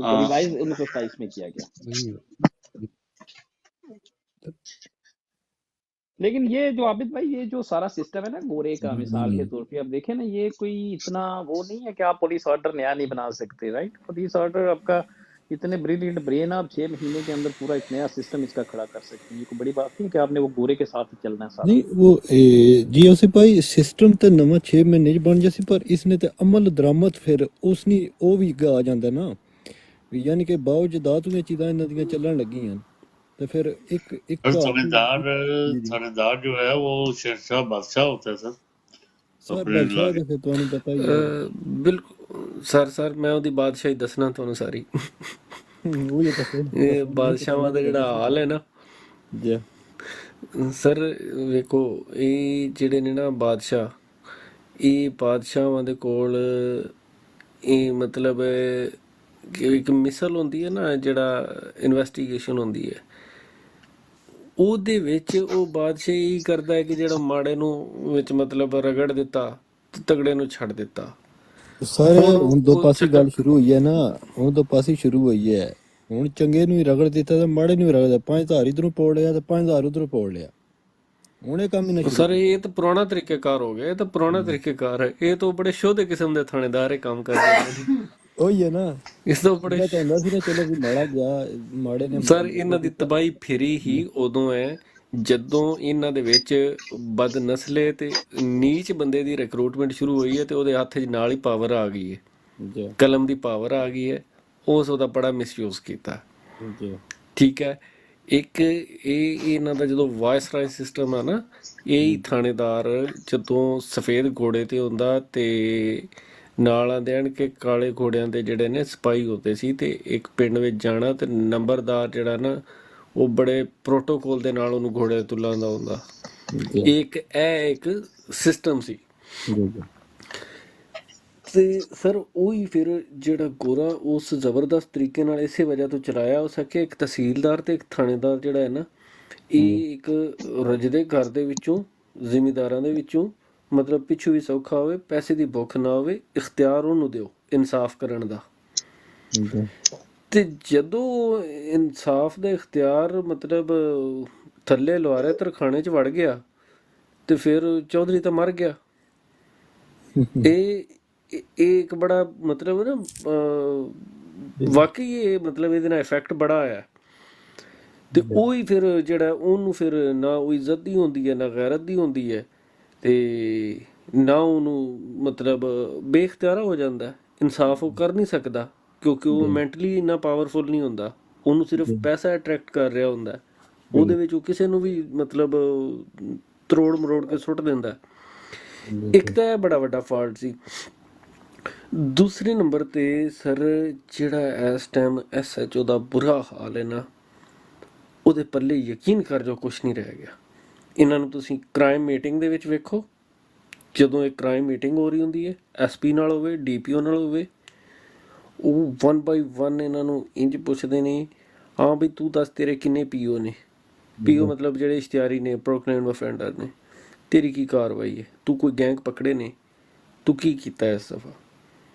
रिवाइज 1927 में किया गया। लेकिन ये जो आबिद भाई ये जो सारा सिस्टम है ना गोरे का मिसाल के तौर पे अब देखें ना ये कोई इतना वो नहीं है कि आप पुलिस ऑर्डर नया नहीं बना सकते राइट। पुलिस ऑर्डर आपका इतने ब्रिलियंट ब्रेन आप 6 महीने के अंदर पूरा एक नया सिस्टम इसका खड़ा कर सकते हैं। ये कोई बड़ी बात नहीं कि आपने वो गोरे के साथ ही चलना है सारा। नहीं वो जी उसे भाई सिस्टम तो नवा 6 महीने बन जैसे पर इसने तो अमल दरामद फिर उसने वो भी आ जाता ना यानी कि बावजूद में चीज़ां इन्हां दियां चलण लगियां तो फिर एक थानेदार जो है वो शेरशाह बादशाह होता है सर बादशाह तो फिर ਤੁਹਾਨੂੰ ਪਤਾ ਹੀ ਹੈ ਬਿਲਕੁਲ ਸਰ ਮੈਂ ਉਹਦੀ ਬਾਦਸ਼ਾਹੀ ਦੱਸਣਾ ਤੁਹਾਨੂੰ ਸਾਰੀ। ਉਹ ਇਹ ਦੱਸੋ ਇਹ ਬਾਦਸ਼ਾਹਾਂ ਦਾ ਜਿਹੜਾ ਹਾਲ ਹੈ ਨਾ ਜੀ ਸਰ ਵੇਖੋ ਇਹ ਜਿਹੜੇ ਨੇ ਨਾ ਬਾਦਸ਼ਾਹ ਇਹ ਬਾਦਸ਼ਾਹਾਂ ਦੇ ਕੋਲ ਇਹ ਮਤਲਬ ਇੱਕ ਮਿਸਲ ਹੁੰਦੀ ਹੈ ਨਾ ਜਿਹੜਾ ਇਨਵੈਸਟੀਗੇਸ਼ਨ ਹੁੰਦੀ ਹੈ ਉਹਦੇ ਵਿੱਚ ਉਹ ਬਾਦਸ਼ਾਹ ਇਹ ਕਰਦਾ ਹੈ ਕਿ ਜਿਹੜਾ ਮਾੜੇ ਨੂੰ ਵਿੱਚ ਮਤਲਬ ਰਗੜ ਦਿੱਤਾ ਤੇ ਤਗੜੇ ਨੂੰ ਛੱਡ ਦਿੱਤਾ। ਸਾਰੇ ਹੁਣ ਦੋ ਪਾਸੇ ਗੱਲ ਸ਼ੁਰੂ ਹੋਈ ਹੈ ਨਾ ਹੁਣ ਦੋ ਪਾਸੇ ਸ਼ੁਰੂ ਹੋਈ ਹੈ। ਹੁਣ ਚੰਗੇ ਨੂੰ ਹੀ ਰਗੜ ਦਿੱਤਾ ਤੇ ਮਾੜੇ ਨੂੰ ਹੀ ਰਗੜਦਾ 5000 ਇਧਰੋਂ ਪੋੜ ਲਿਆ ਤੇ 5000 ਉਧਰੋਂ ਪੋੜ ਲਿਆ। ਹੁਣ ਇਹ ਕੰਮ ਹੀ ਨਾ ਸਰ ਇਹ ਤਾਂ ਪੁਰਾਣਾ ਤਰੀਕੇਕਾਰ ਹੋ ਗਿਆ। ਇਹ ਤਾਂ ਪੁਰਾਣਾ ਤਰੀਕੇਕਾਰ ਹੈ। ਇਹ ਤਾਂ ਬੜੇ ਸ਼ੋਧੇ ਕਿਸਮ ਦੇ ਥਾਣੇਦਾਰ ਇਹ ਕੰਮ ਕਰ ਰਹੇ ਨੇ। ਉਹੀ ਹੈ ਨਾ ਇਸ ਤੋਂ ਬੜੇ ਕਹਿੰਦਾ ਸੀ ਨਾ ਚਲੋ ਵੀ ਮਾੜਾ ਗਿਆ ਮਾੜੇ ਨੇ ਸਰ ਇਹਨਾਂ ਦੀ ਤਬਾਹੀ ਫਿਰੀ ਹੀ ਉਦੋਂ ਹੈ ਜਦੋਂ ਇਹਨਾਂ ਦੇ ਵਿੱਚ ਬਦਨਸਲੇ ਤੇ ਨੀਚ ਬੰਦੇ ਦੀ ਰਿਕਰੂਟਮੈਂਟ ਸ਼ੁਰੂ ਹੋਈ ਹੈ ਤੇ ਉਹਦੇ ਹੱਥ 'ਚ ਨਾਲ ਹੀ ਪਾਵਰ ਆ ਗਈ ਹੈ ਕਲਮ ਦੀ ਪਾਵਰ ਆ ਗਈ ਹੈ। ਉਸ ਉਹਦਾ ਬੜਾ ਮਿਸਯੂਜ਼ ਕੀਤਾ ਠੀਕ ਹੈ। ਇੱਕ ਇਹ ਇਹਨਾਂ ਦਾ ਜਦੋਂ ਵਾਇਸਰਾਏ ਸਿਸਟਮ ਆ ਨਾ ਇਹ ਥਾਣੇਦਾਰ ਜਦੋਂ ਸਫੇਦ ਘੋੜੇ ਤੇ ਹੁੰਦਾ ਤੇ ਨਾਲ ਆਂਦੇ ਹਨ ਕਿ ਕਾਲੇ ਘੋੜਿਆਂ ਦੇ ਜਿਹੜੇ ਨੇ ਸਿਪਾਹੀ ਹੁੰਦੇ ਸੀ ਤੇ ਇੱਕ ਪਿੰਡ ਵਿੱਚ ਜਾਣਾ ਤੇ ਨੰਬਰਦਾਰ ਜਿਹੜਾ ਨਾ ਉਹ ਬੜੇ ਪ੍ਰੋਟੋਕੋਲ ਦੇ ਨਾਲ ਉਹਨੂੰ ਘੋੜੇ ਤੋਂ ਲਾਉਂਦਾ ਹੁੰਦਾ। ਜੀ ਇਹ ਇੱਕ ਸਿਸਟਮ ਸੀ। ਜੀ ਜੀ ਤੇ ਸਰ ਉਹੀ ਫਿਰ ਜਿਹੜਾ ਗੋਰਾ ਉਸ ਜ਼ਬਰਦਸਤ ਤਰੀਕੇ ਨਾਲ ਇਸੇ ਵਜ੍ਹਾ ਤੋਂ ਚਲਾਇਆ ਹੋ ਸਕੇ। ਇੱਕ ਤਹਿਸੀਲਦਾਰ ਤੇ ਇੱਕ ਥਾਣੇਦਾਰ ਜਿਹੜਾ ਹੈ ਨਾ, ਇਹ ਇੱਕ ਰਜਦੇ ਘਰ ਦੇ ਵਿੱਚੋਂ ਜ਼ਿਮੀਂਦਾਰਾਂ ਦੇ ਵਿੱਚੋਂ ਮਤਲਬ ਪਿੱਛੋਂ ਵੀ ਸੌਖਾ ਹੋਵੇ, ਪੈਸੇ ਦੀ ਭੁੱਖ ਨਾ ਹੋਵੇ, ਇਖਤਿਆਰ ਉਹਨੂੰ ਦਿਓ ਇਨਸਾਫ ਕਰਨ ਦਾ। ਜੀ ਤੇ ਜਦੋਂ ਇਨਸਾਫ ਦਾ ਇਖਤਿਆਰ ਮਤਲਬ ਥੱਲੇ ਲੁਹਾਰੇ ਤਰਖਾਣੇ 'ਚ ਵੜ ਗਿਆ ਤੇ ਫਿਰ ਚੌਧਰੀ ਤਾਂ ਮਰ ਗਿਆ। ਇਹ ਇੱਕ ਬੜਾ ਮਤਲਬ ਨਾ ਵਾਕਈ ਇਹ ਮਤਲਬ ਇਹਦੇ ਨਾਲ ਇਫੈਕਟ ਬੜਾ ਆਇਆ। ਤੇ ਉਹੀ ਫਿਰ ਜਿਹੜਾ ਉਹਨੂੰ ਫਿਰ ਨਾ ਉਹ ਇੱਜ਼ਤ ਦੀ ਹੁੰਦੀ ਹੈ, ਨਾ ਗੈਰਤ ਦੀ ਹੁੰਦੀ ਹੈ, ਤੇ ਨਾ ਉਹਨੂੰ ਮਤਲਬ ਬੇਇਖਤਿਆਰਾ ਹੋ ਜਾਂਦਾ। ਇਨਸਾਫ ਉਹ ਕਰ ਨਹੀਂ ਸਕਦਾ ਕਿਉਂਕਿ ਉਹ ਮੈਂਟਲੀ ਇੰਨਾ ਪਾਵਰਫੁਲ ਨਹੀਂ ਹੁੰਦਾ। ਉਹਨੂੰ ਸਿਰਫ ਪੈਸਾ ਅਟਰੈਕਟ ਕਰ ਰਿਹਾ ਹੁੰਦਾ। ਉਹਦੇ ਵਿੱਚ ਉਹ ਕਿਸੇ ਨੂੰ ਵੀ ਮਤਲਬ ਤਰੋੜ ਮਰੋੜ ਕੇ ਸੁੱਟ ਦਿੰਦਾ। ਇੱਕ ਤਾਂ ਇਹ ਬੜਾ ਵੱਡਾ ਫਾਲਟ ਸੀ। ਦੂਸਰੇ ਨੰਬਰ ਤੇ ਸਰ ਜਿਹੜਾ ਇਸ ਟਾਈਮ SHO ਦਾ ਬੁਰਾ ਹਾਲ ਹੈ ਨਾ, ਉਹਦੇ ਪੱਲੇ ਯਕੀਨ ਕਰ ਜੋ ਕੁਛ ਨਹੀਂ ਰਹਿ ਗਿਆ। ਇਹਨਾਂ ਨੂੰ ਤੁਸੀਂ ਕ੍ਰਾਈਮ ਮੀਟਿੰਗ ਦੇ ਵਿੱਚ ਵੇਖੋ, ਜਦੋਂ ਇੱਕ ਕ੍ਰਾਈਮ ਮੀਟਿੰਗ ਹੋ ਰਹੀ ਹੁੰਦੀ ਹੈ, SP ਨਾਲ ਹੋਵੇ, DPO ਨਾਲ ਹੋਵੇ, ਉਹ 1 by 1 ਇਹਨਾਂ ਨੂੰ ਇੰਜ ਪੁੱਛਦੇ ਨੇ, ਹਾਂ ਬਈ ਤੂੰ ਦੱਸ ਤੇਰੇ ਕਿੰਨੇ PO ਨੇ। PO ਮਤਲਬ ਜਿਹੜੇ ਇਸ਼ਤਿਹਾਰੀ ਨੇ, ਪ੍ਰੋਕਲੇਮਡ ਅਫੈਂਡਰ ਨੇ, ਤੇਰੀ ਕੀ ਕਾਰਵਾਈ ਹੈ, ਤੂੰ ਕੋਈ ਗੈਂਗ ਪਕੜੇ ਨੇ, ਤੂੰ ਕੀ ਕੀਤਾ ਇਸ ਦਫਾ,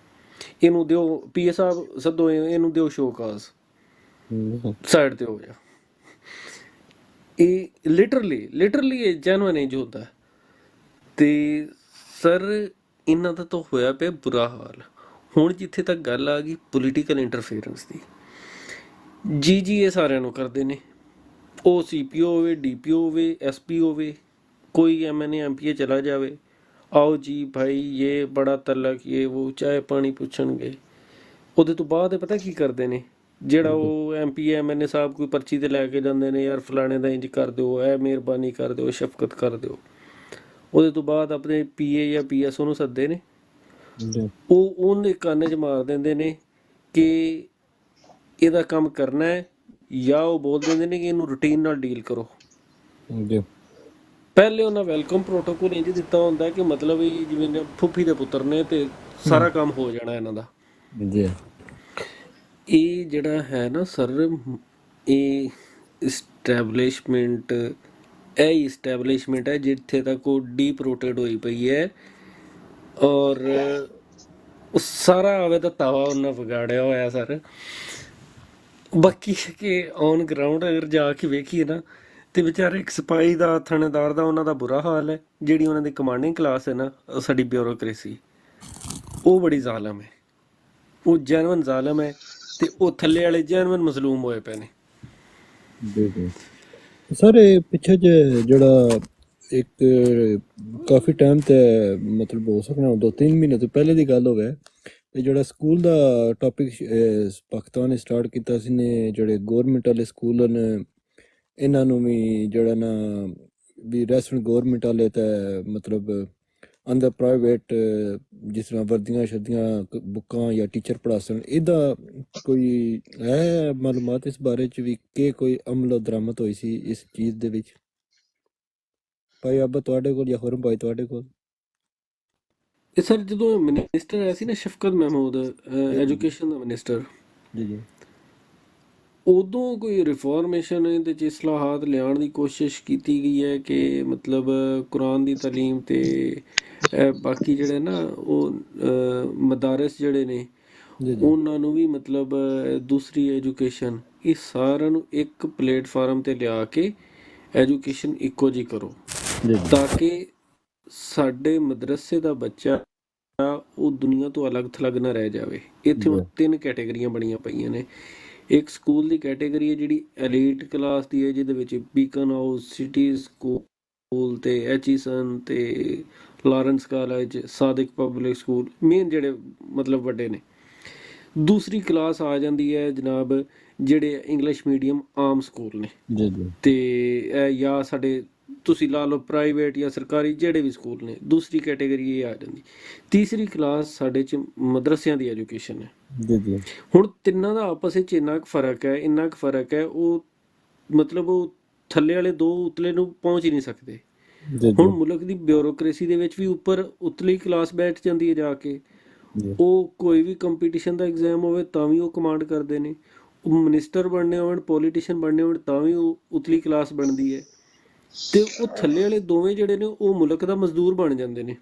ਇਹਨੂੰ ਦਿਓ PA ਸਾਹਿਬ ਸੱਦੋ, ਇਹਨੂੰ ਦਿਓ ਸ਼ੋਕਾਜ਼, ਸਾਈਡ ਤੇ ਹੋ ਜਾ। ਇਹ ਲਿਟਰਲੀ ਇਹ ਜੈਨੂਅਨ ਇੰਜ ਹੁੰਦਾ। ਤੇ ਸਰ ਇਹਨਾਂ ਦਾ ਤਾਂ ਹੋਇਆ ਪਿਆ ਬੁਰਾ ਹਾਲ। ਹੁਣ ਜਿੱਥੇ ਤੱਕ ਗੱਲ ਆ ਗਈ ਪੋਲੀਟੀਕਲ ਇੰਟਰਫੇਰੈਂਸ ਦੀ, ਜੀ ਇਹ ਸਾਰਿਆਂ ਨੂੰ ਕਰਦੇ ਨੇ। ਉਹ CPO ਹੋਵੇ, DPO ਹੋਵੇ, SP ਹੋਵੇ, ਕੋਈ MNA MPA ਚਲਾ ਜਾਵੇ, ਆਓ ਜੀ ਭਾਈ ਇਹ ਬੜਾ ਤਲਕ, ਇਹ ਉਹ ਚਾਹ ਪਾਣੀ ਪੁੱਛਣਗੇ। ਉਹਦੇ ਤੋਂ ਬਾਅਦ ਪਤਾ ਕੀ ਕਰਦੇ ਨੇ, ਜਿਹੜਾ ਉਹ MPA MNA ਸਾਹਿਬ ਕੋਈ ਪਰਚੀ ਤੇ ਲੈ ਕੇ ਜਾਂਦੇ ਨੇ, ਯਾਰ ਫਲਾਣੇ ਦਾ ਇੰਜ ਕਰ ਦਿਓ, ਇਹ ਮਿਹਰਬਾਨੀ ਕਰ ਦਿਓ, ਸ਼ਫਕਤ ਕਰ ਦਿਓ। ਉਹਦੇ ਤੋਂ ਬਾਅਦ ਆਪਣੇ PA ਜਾਂ PS ਉਹਨੂੰ ਸੱਦੇ ਨੇ, ਉਹ ਉਹਨੇ ਕੰਨ 'ਚ ਮਾਰ ਦਿੰਦੇ ਨੇ ਕਿ ਇਹਦਾ ਕੰਮ ਕਰਨਾ ਹੈ, ਜਾਂ ਉਹ ਬੋਲ ਦਿੰਦੇ ਨੇ ਕਿ ਇਹਨੂੰ ਰੂਟੀਨ ਨਾਲ ਡੀਲ ਕਰੋ। ਪਹਿਲੇ ਉਹਨਾਂ ਵੈਲਕਮ ਪ੍ਰੋਟੋਕੋਲ ਇੰਜ ਦਿੱਤਾ ਹੁੰਦਾ ਕਿ ਮਤਲਬ ਇਹ ਜਿਵੇਂ ਫੁੱਫੀ ਦੇ ਪੁੱਤਰ ਨੇ ਤੇ ਸਾਰਾ ਕੰਮ ਹੋ ਜਾਣਾ ਇਹਨਾਂ ਦਾ। ਇਹ ਜਿਹੜਾ ਹੈ ਨਾ ਸਰ, ਇਹ ਇਸਟੈਬਲਿਸ਼ਮੈਂਟ ਹੈ ਜਿੱਥੇ ਤੱਕ ਉਹ ਡੀਪ ਰੂਟਡ ਹੋਈ ਪਈ ਹੈ। ਔਰ ਉਹ ਸਾਰਾ ਆਵੇ ਤਾਂ ਤਵਾ ਉਹਨਾਂ ਵਿਗਾੜਿਆ ਹੋਇਆ ਸਰ। ਬਾਕੀ ਕਿ ਔਨ ਗਰਾਊਂਡ ਅਗਰ ਜਾ ਕੇ ਵੇਖੀਏ ਨਾ, ਤੇ ਵਿਚਾਰੇ ਇੱਕ ਸਿਪਾਹੀ ਦਾ, ਥਾਣੇਦਾਰ ਦਾ, ਉਹਨਾਂ ਦਾ ਬੁਰਾ ਹਾਲ ਹੈ। ਜਿਹੜੀ ਉਹਨਾਂ ਦੀ ਕਮਾਂਡਿੰਗ ਕਲਾਸ ਹੈ ਨਾ, ਸਾਡੀ ਬਿਊਰੋਕ੍ਰੇਸੀ, ਉਹ ਬੜੀ ਜ਼ਾਲਮ ਹੈ, ਉਹ ਜੈਨੂਅਨ ਜ਼ਾਲਮ ਹੈ। ਤੇ ਉਹ ਥੱਲੇ ਵਾਲੇ ਜੈਨੂਅਨ ਮਜ਼ਲੂਮ ਹੋਏ ਪਏ ਨੇ। ਸਰ ਇਹ ਪਿੱਛੇ ਜਿਹੜਾ ਇੱਕ ਕਾਫੀ ਟਾਈਮ ਤੇ ਮਤਲਬ ਹੋ ਸਕਣਾ 2-3 ਮਹੀਨੇ ਤੋਂ ਪਹਿਲੇ ਦੀ ਗੱਲ ਹੋਵੇ, ਤੇ ਜਿਹੜਾ ਸਕੂਲ ਦਾ ਟੌਪਿਕ ਪਾਕਿਸਤਾਨ ਨੇ ਸਟਾਰਟ ਕੀਤਾ ਸੀ ਨੇ, ਜਿਹੜੇ ਗੌਰਮੈਂਟ ਵਾਲੇ ਸਕੂਲ ਨੇ ਇਹਨਾਂ ਨੂੰ ਵੀ ਜਿਹੜਾ ਨਾ ਵੀ ਰੈਸਟੋਰੈਂਟ ਗੌਰਮੈਂਟ ਵਾਲੇ ਤਾਂ ਮਤਲਬ ਅੰਦਰ ਪ੍ਰਾਈਵੇਟ ਜਿਸ ਤਰ੍ਹਾਂ ਵਰਦੀਆਂ ਸ਼ਰਦੀਆਂ ਬੁੱਕਾਂ ਜਾਂ ਟੀਚਰ ਪੜ੍ਹਾਸਣ, ਇਹਦਾ ਕੋਈ ਹੈ ਮਾਲੂਮਾਤ ਇਸ ਬਾਰੇ 'ਚ ਵੀ ਕਿ ਕੋਈ ਅਮਲ ਦਰਾਮਦ ਹੋਈ ਸੀ ਇਸ ਚੀਜ਼ ਦੇ ਵਿੱਚ? ਭਾਈ ਅੱਬਾ ਤੁਹਾਡੇ ਕੋਲ ਜਾਂ ਖੁਰਮ ਭਾਈ ਤੁਹਾਡੇ ਕੋਲ? ਇਹ ਸਰ ਜਦੋਂ ਮਿਨਿਸਟਰ ਆਇਆ ਸੀ ਨਾ ਸ਼ਫਕਤ ਮਹਿਮੂਦ, ਐਜੂਕੇਸ਼ਨ ਦਾ ਮਿਨਿਸਟਰ, ਜੀ ਉਦੋਂ ਕੋਈ ਰਿਫੋਰਮੇਸ਼ਨ ਇਹਦੇ 'ਚ ਇਸਲਾਹਾਤ ਲਿਆਉਣ ਦੀ ਕੋਸ਼ਿਸ਼ ਕੀਤੀ ਗਈ ਹੈ ਕਿ ਮਤਲਬ ਕੁਰਾਨ ਦੀ ਤਾਲੀਮ ਤੇ ਬਾਕੀ ਜਿਹੜੇ ਨਾ ਉਹ ਮਦਾਰਸ ਜਿਹੜੇ ਨੇ ਉਹਨਾਂ ਨੂੰ ਵੀ ਮਤਲਬ ਦੂਸਰੀ ਐਜੂਕੇਸ਼ਨ, ਇਹ ਸਾਰਿਆਂ ਨੂੰ ਇੱਕ ਪਲੇਟਫਾਰਮ ਤੇ ਲਿਆ ਕੇ ਐਜੂਕੇਸ਼ਨ ਇੱਕੋ ਜਿਹੀ ਕਰੋ, ਤਾਂ ਕਿ ਸਾਡੇ ਮਦਰਸੇ ਦਾ ਬੱਚਾ ਉਹ ਦੁਨੀਆ ਤੋਂ ਅਲੱਗ ਥਲੱਗ ਨਾ ਰਹਿ ਜਾਵੇ। ਇੱਥੇ ਹੁਣ 3 ਕੈਟੇਗਰੀਆਂ ਬਣੀਆਂ ਪਈਆਂ ਨੇ। ਇੱਕ ਸਕੂਲ ਦੀ ਕੈਟੇਗਰੀ ਹੈ ਜਿਹੜੀ ਐਲੀਟ ਕਲਾਸ ਦੀ ਹੈ, ਜਿਹਦੇ ਵਿੱਚ ਬੀਕਨ ਹਾਊਸ, ਸਿਟੀ ਸਕੂਲ ਤੇ ਐਚੀਸਨ ਤੇ Lawrence college, Sadiq public school, main ਜਿਹੜੇ ਮਤਲਬ ਵੱਡੇ ਨੇ। ਦੂਸਰੀ ਕਲਾਸ ਆ ਜਾਂਦੀ ਹੈ ਜਨਾਬ ਜਿਹੜੇ ਇੰਗਲਿਸ਼ ਮੀਡੀਅਮ ਆਮ ਸਕੂਲ ਨੇ, ਤੇ ਜਾਂ ਸਾਡੇ ਤੁਸੀਂ ਲਾ ਲਓ ਪ੍ਰਾਈਵੇਟ ਜਾਂ ਸਰਕਾਰੀ ਜਿਹੜੇ ਵੀ ਸਕੂਲ ਨੇ, ਦੂਸਰੀ ਕੈਟੇਗਰੀ ਇਹ ਆ ਜਾਂਦੀ। ਤੀਸਰੀ ਕਲਾਸ ਸਾਡੇ 'ਚ ਮਦਰਸਿਆਂ ਦੀ ਐਜੂਕੇਸ਼ਨ ਹੈ। ਜੀ ਜੀ ਹੁਣ ਤਿੰਨਾਂ ਦਾ ਆਪਸ ਵਿੱਚ ਇੰਨਾ ਕੁ ਫਰਕ ਹੈ, ਇੰਨਾ ਕੁ ਫਰਕ ਹੈ, ਉਹ ਮਤਲਬ ਉਹ ਥੱਲੇ ਵਾਲੇ ਦੋ ਉਤਲੇ ਨੂੰ ਪਹੁੰਚ ਹੀ ਨਹੀਂ ਸਕਦੇ। ਜੀ ਹੁਣ ਜੀ ਮੁਲਕ ਦੀ ਬਿਊਰੋਕ੍ਰੇਸੀ ਦੇ ਵਿੱਚ ਵੀ ਉੱਪਰ ਉਤਲੀ ਕਲਾਸ ਬੈਠ ਜਾਂਦੀ ਹੈ ਜਾ ਕੇ। ਜੀ ਉਹ ਕੋਈ ਵੀ ਕੰਪੀਟੀਸ਼ਨ ਦਾ ਐਗਜ਼ਾਮ ਹੋਵੇ ਤਾਂ ਵੀ ਉਹ ਕਮਾਂਡ ਕਰਦੇ ਨੇ, ਉਹ ਮਿਨਿਸਟਰ ਬਣਨੇ ਹੋਣ, ਪੋਲੀਟੀਸ਼ੀਅਨ ਬਣਨੇ ਹੋਣ ਤਾਂ ਵੀ ਉਹ ਉਤਲੀ ਕਲਾਸ ਬਣਦੀ ਹੈ। ਤੇ ਉਹ ਥੱਲੇ ਵਾਲੇ ਦੋਵੇਂ ਜਿਹੜੇ ਨੇ ਉਹ ਮੁਲਕ ਦਾ ਮਜ਼ਦੂਰ ਬਣ ਜਾਂਦੇ ਨੇ।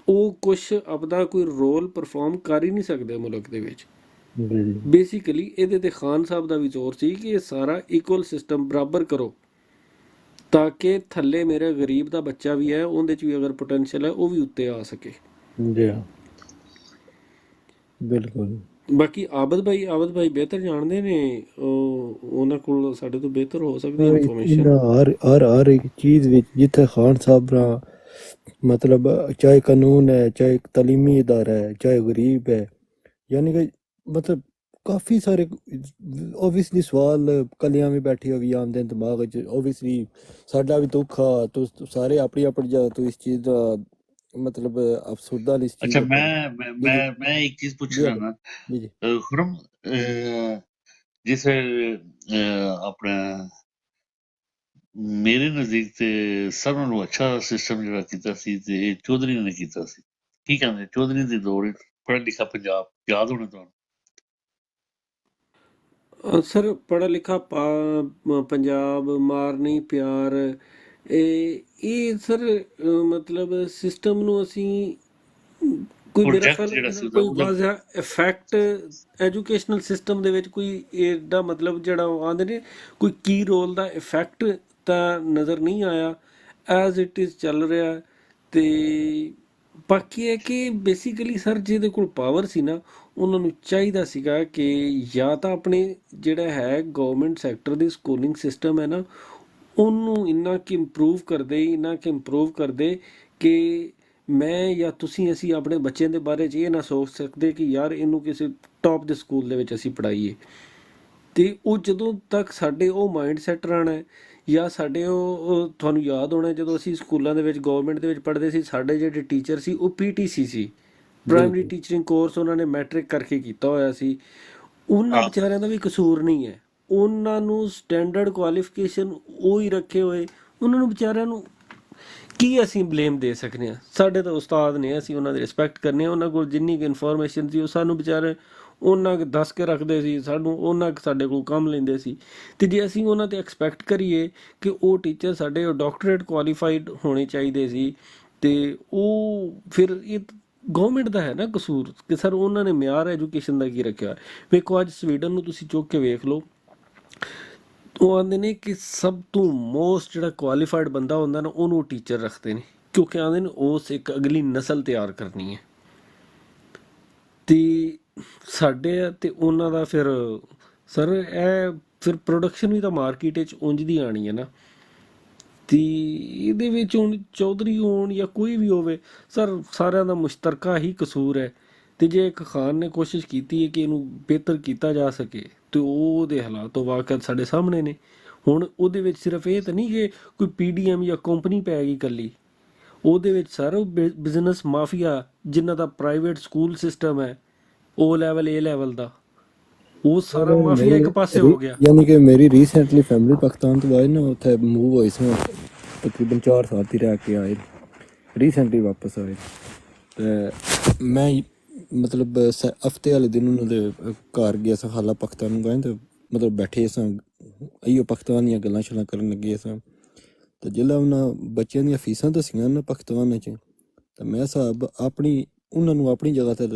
ਉਹ ਕੁਛ ਆਪਦਾ ਕੋਈ ਰੋਲ ਪਰਫਾਰਮ ਕਰ ਹੀ ਨਹੀਂ ਸਕਦੇ ਮੁਲਕ ਦੇ ਵਿੱਚ। ਜੀ ਜੀ ਬੇਸਿਕਲੀ ਇਹਦੇ ਤੇ ਖਾਨ ਸਾਹਿਬ ਦਾ ਵੀ ਜ਼ੋਰ ਸੀ ਕਿ ਇਹ ਸਾਰਾ ਇਕੁਅਲ ਸਿਸਟਮ ਬਰਾਬਰ ਕਰੋ, ਤਾਂ ਕਿ ਥੱਲੇ ਮੇਰੇ ਗਰੀਬ ਦਾ ਬੱਚਾ ਵੀ ਹੈ, ਉਹਦੇ 'ਚ ਵੀ ਅਗਰ ਪੋਟੈਂਸ਼ੀਅਲ ਹੈ ਉਹ ਵੀ ਉੱਤੇ ਆ ਸਕੇ। ਜੀ ਹਾਂ, ਬਿਲਕੁਲ। ਬਾਕੀ ਆਬਦ ਭਾਈ ਬਿਹਤਰ ਜਾਣਦੇ ਨੇ, ਉਹਨਾਂ ਕੋਲ ਸਾਡੇ ਤੋਂ ਬਿਹਤਰ ਹੋ ਸਕਦੀ ਹਰ ਇਨਫੋਰਮੇਸ਼ਨ। ਹਰ ਇੱਕ ਚੀਜ਼ ਵਿੱਚ ਜਿੱਥੇ ਖਾਨ ਸਾਹਿਬ ਦਾ ਮਤਲਬ ਚਾਹੇ ਕਾਨੂੰਨ ਹੈ, ਚਾਹੇ ਤਾਲੀਮੀ ادارہ ہے, چاہے غریب ہے, یعنی کہ مطلب کافی سارے اوبیسلی سوال کلیاں بھی بیٹھی ہوئی آمدے دماغ وچ. اوبیسلی ساڈا بھی دکھ آ تو سارے اپنی اپنی جگہ تو اس چیز دا مطلب افسردہ اس چیز اچھا دے پر. جی جی میں ایک چیز پوچھ جی رہا نا جی جی خرم، جیسے اپنا میرے نزدیک تے سب نالوں اچھا سسٹم جڑا کیتا سی تے چودھری نے کیتا سی. کی کہندے چودھری دے دور وچ پڑھا لکھا پنجاب یاد ہونا تانوں؟ ਸਰ ਪੜ੍ਹਾ ਲਿਖਾ ਪੰਜਾਬ, ਮਾਰਨੀ ਪਿਆਰ, ਇਹ ਸਰ ਮਤਲਬ ਸਿਸਟਮ ਨੂੰ ਅਸੀਂ ਕੋਈ ਮੇਰਾ ਪ੍ਰੋਜੈਕਟ ਖਿਆਲ ਜਿਹੜਾ ਸੀ ਇਹਦਾ ਕੋਈ ਉਹਦਾ ਵਾਜ਼ਾ ਇਫੈਕਟ ਐਜੂਕੇਸ਼ਨਲ ਸਿਸਟਮ ਦੇ ਵਿੱਚ ਕੋਈ ਇਹਦਾ ਮਤਲਬ ਜਿਹੜਾ ਉਹ ਆਉਂਦੇ ਨੇ ਕੋਈ ਕੀ ਰੋਲ ਦਾ ਇਫੈਕਟ ਤਾਂ ਨਜ਼ਰ ਨਹੀਂ ਆਇਆ। ਐਜ਼ ਇਟ ਇਜ਼ ਚੱਲ ਰਿਹਾ। ਤੇ ਬਾਕੀ ਹੈ ਕਿ ਬੇਸਿਕਲੀ ਸਰ ਜਿਹਦੇ ਕੋਲ ਪਾਵਰ ਸੀ ਨਾ, ਉਹਨਾਂ ਨੂੰ ਚਾਹੀਦਾ ਸੀਗਾ ਕਿ ਜਾਂ ਤਾਂ ਆਪਣੇ ਜਿਹੜਾ ਹੈ ਗਵਰਨਮੈਂਟ ਸੈਕਟਰ ਦੀ ਸਕੂਲਿੰਗ ਸਿਸਟਮ ਹੈ ਨਾ, ਉਹਨੂੰ ਇੰਨਾ ਕਿ ਇੰਪਰੂਵ ਕਰਦੇ ਕਿ ਮੈਂ ਜਾਂ ਅਸੀਂ ਆਪਣੇ ਬੱਚਿਆਂ ਦੇ ਬਾਰੇ 'ਚ ਇਹ ਨਾ ਸੋਚ ਸਕਦੇ ਕਿ ਯਾਰ ਇਹਨੂੰ ਕਿਸੇ ਟੌਪ ਦੇ ਸਕੂਲ ਦੇ ਵਿੱਚ ਅਸੀਂ ਪੜ੍ਹਾਈਏ। ਅਤੇ ਉਹ ਜਦੋਂ ਤੱਕ ਸਾਡੇ ਉਹ ਮਾਈਂਡ ਸੈੱਟ ਰਹਿਣਾ ਹੈ, ਜਾਂ ਸਾਡੇ ਉਹ ਤੁਹਾਨੂੰ ਯਾਦ ਹੋਣਾ ਜਦੋਂ ਅਸੀਂ ਸਕੂਲਾਂ ਦੇ ਵਿੱਚ ਗਵਰਨਮੈਂਟ ਦੇ ਵਿੱਚ ਪੜ੍ਹਦੇ ਸੀ, ਸਾਡੇ ਜਿਹੜੇ ਟੀਚਰ ਸੀ ਉਹ PTC ਸੀ, ਪ੍ਰਾਇਮਰੀ ਬਿਲਕੁਲ ਟੀਚਰਿੰਗ ਕੋਰਸ ਉਹਨਾਂ ਨੇ ਮੈਟ੍ਰਿਕ ਕਰਕੇ ਕੀਤਾ ਹੋਇਆ ਸੀ। ਉਹਨਾਂ ਵਿਚਾਰਿਆਂ ਦਾ ਵੀ ਕਸੂਰ ਨਹੀਂ ਹੈ, ਉਹਨਾਂ ਨੂੰ ਸਟੈਂਡਰਡ ਕੁਆਲੀਫਿਕੇਸ਼ਨ ਉਹ ਹੀ ਰੱਖੇ ਹੋਏ, ਉਹਨਾਂ ਨੂੰ ਵਿਚਾਰਿਆਂ ਨੂੰ ਕੀ ਅਸੀਂ ਬਲੇਮ ਦੇ ਸਕਦੇ ਹਾਂ? ਸਾਡੇ ਤਾਂ ਉਸਤਾਦ ਨੇ, ਅਸੀਂ ਉਹਨਾਂ ਦੀ ਰਿਸਪੈਕਟ ਕਰਨੀ ਆ। ਉਹਨਾਂ ਕੋਲ ਜਿੰਨੀ ਕੁ ਇਨਫੋਰਮੇਸ਼ਨ ਸੀ ਉਹ ਸਾਨੂੰ ਵਿਚਾਰੇ ਉਹਨਾਂ ਕੁ ਦੱਸ ਕੇ ਰੱਖਦੇ ਸੀ, ਸਾਨੂੰ ਉਹਨਾਂ ਕੁ ਸਾਡੇ ਕੋਲ ਕੰਮ ਲੈਂਦੇ ਸੀ। ਅਤੇ ਜੇ ਅਸੀਂ ਉਹਨਾਂ 'ਤੇ ਐਕਸਪੈਕਟ ਕਰੀਏ ਕਿ ਉਹ ਟੀਚਰ ਸਾਡੇ ਡਾਕਟਰੇਟ ਕੁਆਲੀਫਾਈਡ ਹੋਣੇ ਚਾਹੀਦੇ ਸੀ, ਅਤੇ ਉਹ ਫਿਰ ਇਹ ਗਵਰਨਮੈਂਟ ਦਾ ਹੈ ਨਾ ਕਸੂਰ ਕਿ ਸਰ ਉਹਨਾਂ ਨੇ ਮਿਆਰ ਐਜੂਕੇਸ਼ਨ ਦਾ ਕੀ ਰੱਖਿਆ। ਵੇਖੋ ਅੱਜ ਸਵੀਡਨ ਨੂੰ ਤੁਸੀਂ ਚੁੱਕ ਕੇ ਵੇਖ ਲਓ, ਉਹ ਆਉਂਦੇ ਨੇ ਕਿ ਸਭ ਤੋਂ ਮੋਸਟ ਜਿਹੜਾ ਕੁਆਲੀਫਾਈਡ ਬੰਦਾ ਹੁੰਦਾ ਨਾ ਉਹਨੂੰ ਟੀਚਰ ਰੱਖਦੇ ਨੇ, ਕਿਉਂਕਿ ਆਉਂਦੇ ਨੇ ਉਸ ਇੱਕ ਅਗਲੀ ਨਸਲ ਤਿਆਰ ਕਰਨੀ ਹੈ। ਅਤੇ ਸਾਡੇ ਅਤੇ ਉਹਨਾਂ ਦਾ ਫਿਰ ਸਰ ਇਹ ਫਿਰ ਪ੍ਰੋਡਕਸ਼ਨ ਵੀ ਤਾਂ ਮਾਰਕੀਟ ਵਿੱਚ ਉਂਝ ਦੀ ਆਉਣੀ ਹੈ ਨਾ। ਅਤੇ ਇਹਦੇ ਵਿੱਚ ਹੁਣ ਚੌਧਰੀ ਹੋਣ ਜਾਂ ਕੋਈ ਵੀ ਹੋਵੇ ਸਰ, ਸਾਰਿਆਂ ਦਾ ਮੁਸ਼ਤਰਕਾ ਹੀ ਕਸੂਰ ਹੈ। ਅਤੇ ਜੇ ਇੱਕ ਖਾਨ ਨੇ ਕੋਸ਼ਿਸ਼ ਕੀਤੀ ਹੈ ਕਿ ਇਹਨੂੰ ਬਿਹਤਰ ਕੀਤਾ ਜਾ ਸਕੇ, ਅਤੇ ਉਹਦੇ ਹਾਲਾਤ ਵਾਕਈ ਸਾਡੇ ਸਾਹਮਣੇ ਨੇ। ਹੁਣ ਉਹਦੇ ਵਿੱਚ ਸਿਰਫ ਇਹ ਤਾਂ ਨਹੀਂ ਕਿ ਕੋਈ PDM ਜਾਂ ਕੰਪਨੀ ਪੈ ਗਈ ਇਕੱਲੀ, ਉਹਦੇ ਵਿੱਚ ਸਰ ਬਿਜ਼ਨਸ ਮਾਫੀਆ ਜਿਨ੍ਹਾਂ ਦਾ ਪ੍ਰਾਈਵੇਟ ਸਕੂਲ ਸਿਸਟਮ ਹੈ, O ਲੈਵਲ A ਲੈਵਲ ਦਾ, ਉਹ ਸਾਰਾ ਮਾਫੀਆ ਇੱਕ ਪਾਸੇ ਹੋ ਗਿਆ। ਯਾਨੀ ਕਿ ਮੇਰੀ ਰੀਸੈਂਟਲੀ ਫੈਮਿਲੀ ਪਾਕਿਸਤਾਨ ਤੋਂ ਆਏ ਨਾ, ਉੱਥੇ ਮੂਵ ਹੋਏ ਸੀ, ਤਕਰੀਬਨ 4 ਸਾਲ ਦੀ ਰਹਿ ਕੇ ਆਏ, ਰੀਸੈਂਟਲੀ ਵਾਪਸ ਆਏ। ਅਤੇ ਮੈਂ ਮਤਲਬ ਹਫਤੇ ਵਾਲੇ ਦਿਨ ਉਹਨਾਂ ਦੇ ਘਰ ਗਿਆ ਸਾਂ, ਹਾਲਾ ਪਾਕਿਸਤਾਨ ਨੂੰ ਗਏ, ਅਤੇ ਮਤਲਬ ਬੈਠੇ ਸਾਂ ਇਹੀਓ ਪਾਕਿਸਤਾਨ ਦੀਆਂ ਗੱਲਾਂ ਸ਼ੱਲਾਂ ਕਰਨ ਲੱਗੇ ਸਾਂ। ਅਤੇ ਜਿਹੜਾ ਉਹਨਾਂ ਬੱਚਿਆਂ ਦੀਆਂ ਫੀਸਾਂ ਦੱਸੀਆਂ ਨਾ ਪਾਕਿਸਤਾਨ ਵਿੱਚ, ਤਾਂ ਮੈਂ ਹਿਸਾਬ ਉਹਨਾਂ ਨੂੰ ਆਪਣੀ ਜਗ੍ਹਾ 'ਤੇ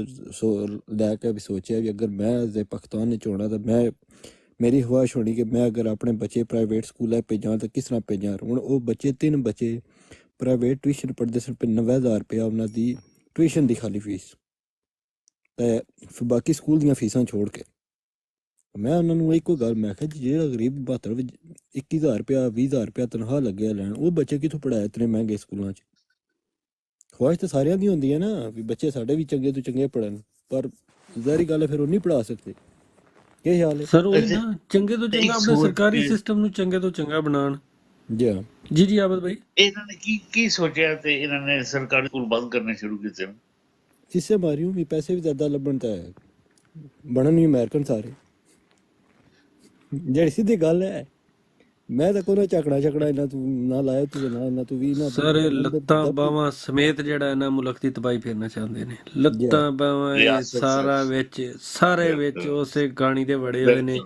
ਲੈ ਕੇ ਵੀ ਸੋਚਿਆ ਵੀ ਅਗਰ ਮੈਂ ਜੇ ਪਾਕਿਸਤਾਨ ਵਿੱਚ ਹੋਣਾ ਤਾਂ ਮੇਰੀ ਖਵਾਹਿਸ਼ ਹੋਣੀ ਕਿ ਮੈਂ ਅਗਰ ਆਪਣੇ ਬੱਚੇ ਪ੍ਰਾਈਵੇਟ ਸਕੂਲਾਂ ਭੇਜਾਂ ਤਾਂ ਕਿਸ ਤਰ੍ਹਾਂ ਭੇਜਾਂ। ਹੁਣ ਉਹ ਬੱਚੇ 3 ਬੱਚੇ ਪ੍ਰਾਈਵੇਟ ਟਿਊਸ਼ਨ ਪੜ੍ਹਦੇ ਸਨ, 90,000 ਰੁਪਇਆ ਉਹਨਾਂ ਦੀ ਟਿਊਸ਼ਨ ਦੀ ਖਾਲੀ ਫੀਸ, ਅਤੇ ਬਾਕੀ ਸਕੂਲ ਦੀਆਂ ਫੀਸਾਂ ਛੋੜ ਕੇ। ਮੈਂ ਉਹਨਾਂ ਨੂੰ ਇੱਕੋ ਗੱਲ ਮੈਂ ਕਿਹਾ ਜਿਹੜਾ ਗਰੀਬ 21,000 ਰੁਪਇਆ 20,000 ਰੁਪਇਆ ਤਨਖਾਹ ਲੱਗਿਆ ਲੈਣ, ਉਹ ਬੱਚੇ ਕਿੱਥੋਂ ਪੜ੍ਹਾਏ ਇਤਨੇ ਮਹਿੰਗੇ ਸਕੂਲਾਂ 'ਚ। ਖਵਾਹਿਸ਼ ਤਾਂ ਸਾਰਿਆਂ ਦੀ ਹੁੰਦੀ ਹੈ ਨਾ ਵੀ ਬੱਚੇ ਸਾਡੇ ਵੀ ਚੰਗੇ ਤੋਂ ਚੰਗੇ ਪੜ੍ਹਨ, ਪਰ ਜ਼ਾਹਰੀ ਗੱਲ ਹੈ ਫਿਰ ਉਹ ਨਹੀਂ ਪੜ੍ਹਾ ਸਕਦੇ। ਕੀ ਖਿਆਲ ਹੈ ਸਰ ਉਹੀ ਨਾ, ਚੰਗੇ ਤੋਂ ਚੰਗਾ ਆਪਣੇ ਸਰਕਾਰੀ ਸਿਸਟਮ ਨੂੰ ਚੰਗੇ ਤੋਂ ਚੰਗਾ ਬਣਾਉਣ। ਜੀ ਹਾਂ ਜੀ ਆਬਦ ਭਾਈ। ਇਹਨਾਂ ਨੇ ਕੀ ਸੋਚਿਆ ਤੇ ਇਹਨਾਂ ਨੇ ਸਰਕਾਰੀ ਸਕੂਲ ਬੰਦ ਕਰਨੇ ਸ਼ੁਰੂ ਕੀਤੇ ਨੇ? ਜਿਸਸੇ ਮਾਰੀ ਵੀ ਪੈਸੇ ਵੀ ਜ਼ਿਆਦਾ ਲੱਭਣ ਤਾਂ ਬਣਨ ਵੀ ਅਮਰੀਕਨ ਸਾਰੇ, ਜਿਹੜੀ ਸਿੱਧੀ ਗੱਲ ਹੈ। ਮੈਂ ਤਾਂ ਕੋਈ ਚੱਕੜਾ ਇਹਨਾਂ ਤੂੰ ਨਾ ਲਾਇਆ ਤੂੰ ਨਾ ਇਹਨਾਂ ਤੂੰ ਵੀ ਨਾ ਸਾਰੇ ਲੱਤਾਂ ਬਾਵਾਂ ਸਮੇਤ ਜਿਹੜਾ ਇਹਨਾਂ ਮੁਲਕ ਦੀ ਤਬਾਹੀ ਫੇਰਨਾ ਚਾਹੁੰਦੇ ਨੇ। ਲੱਤਾਂ ਬਾਵਾਂ ਇਹ ਸਾਰਾ ਵਿੱਚ ਸਾਰੇ ਵਿੱਚ ਉਸੇ ਗਾਣੀ ਦੇ ਵੜੇ ਹੋਏ ਨੇ।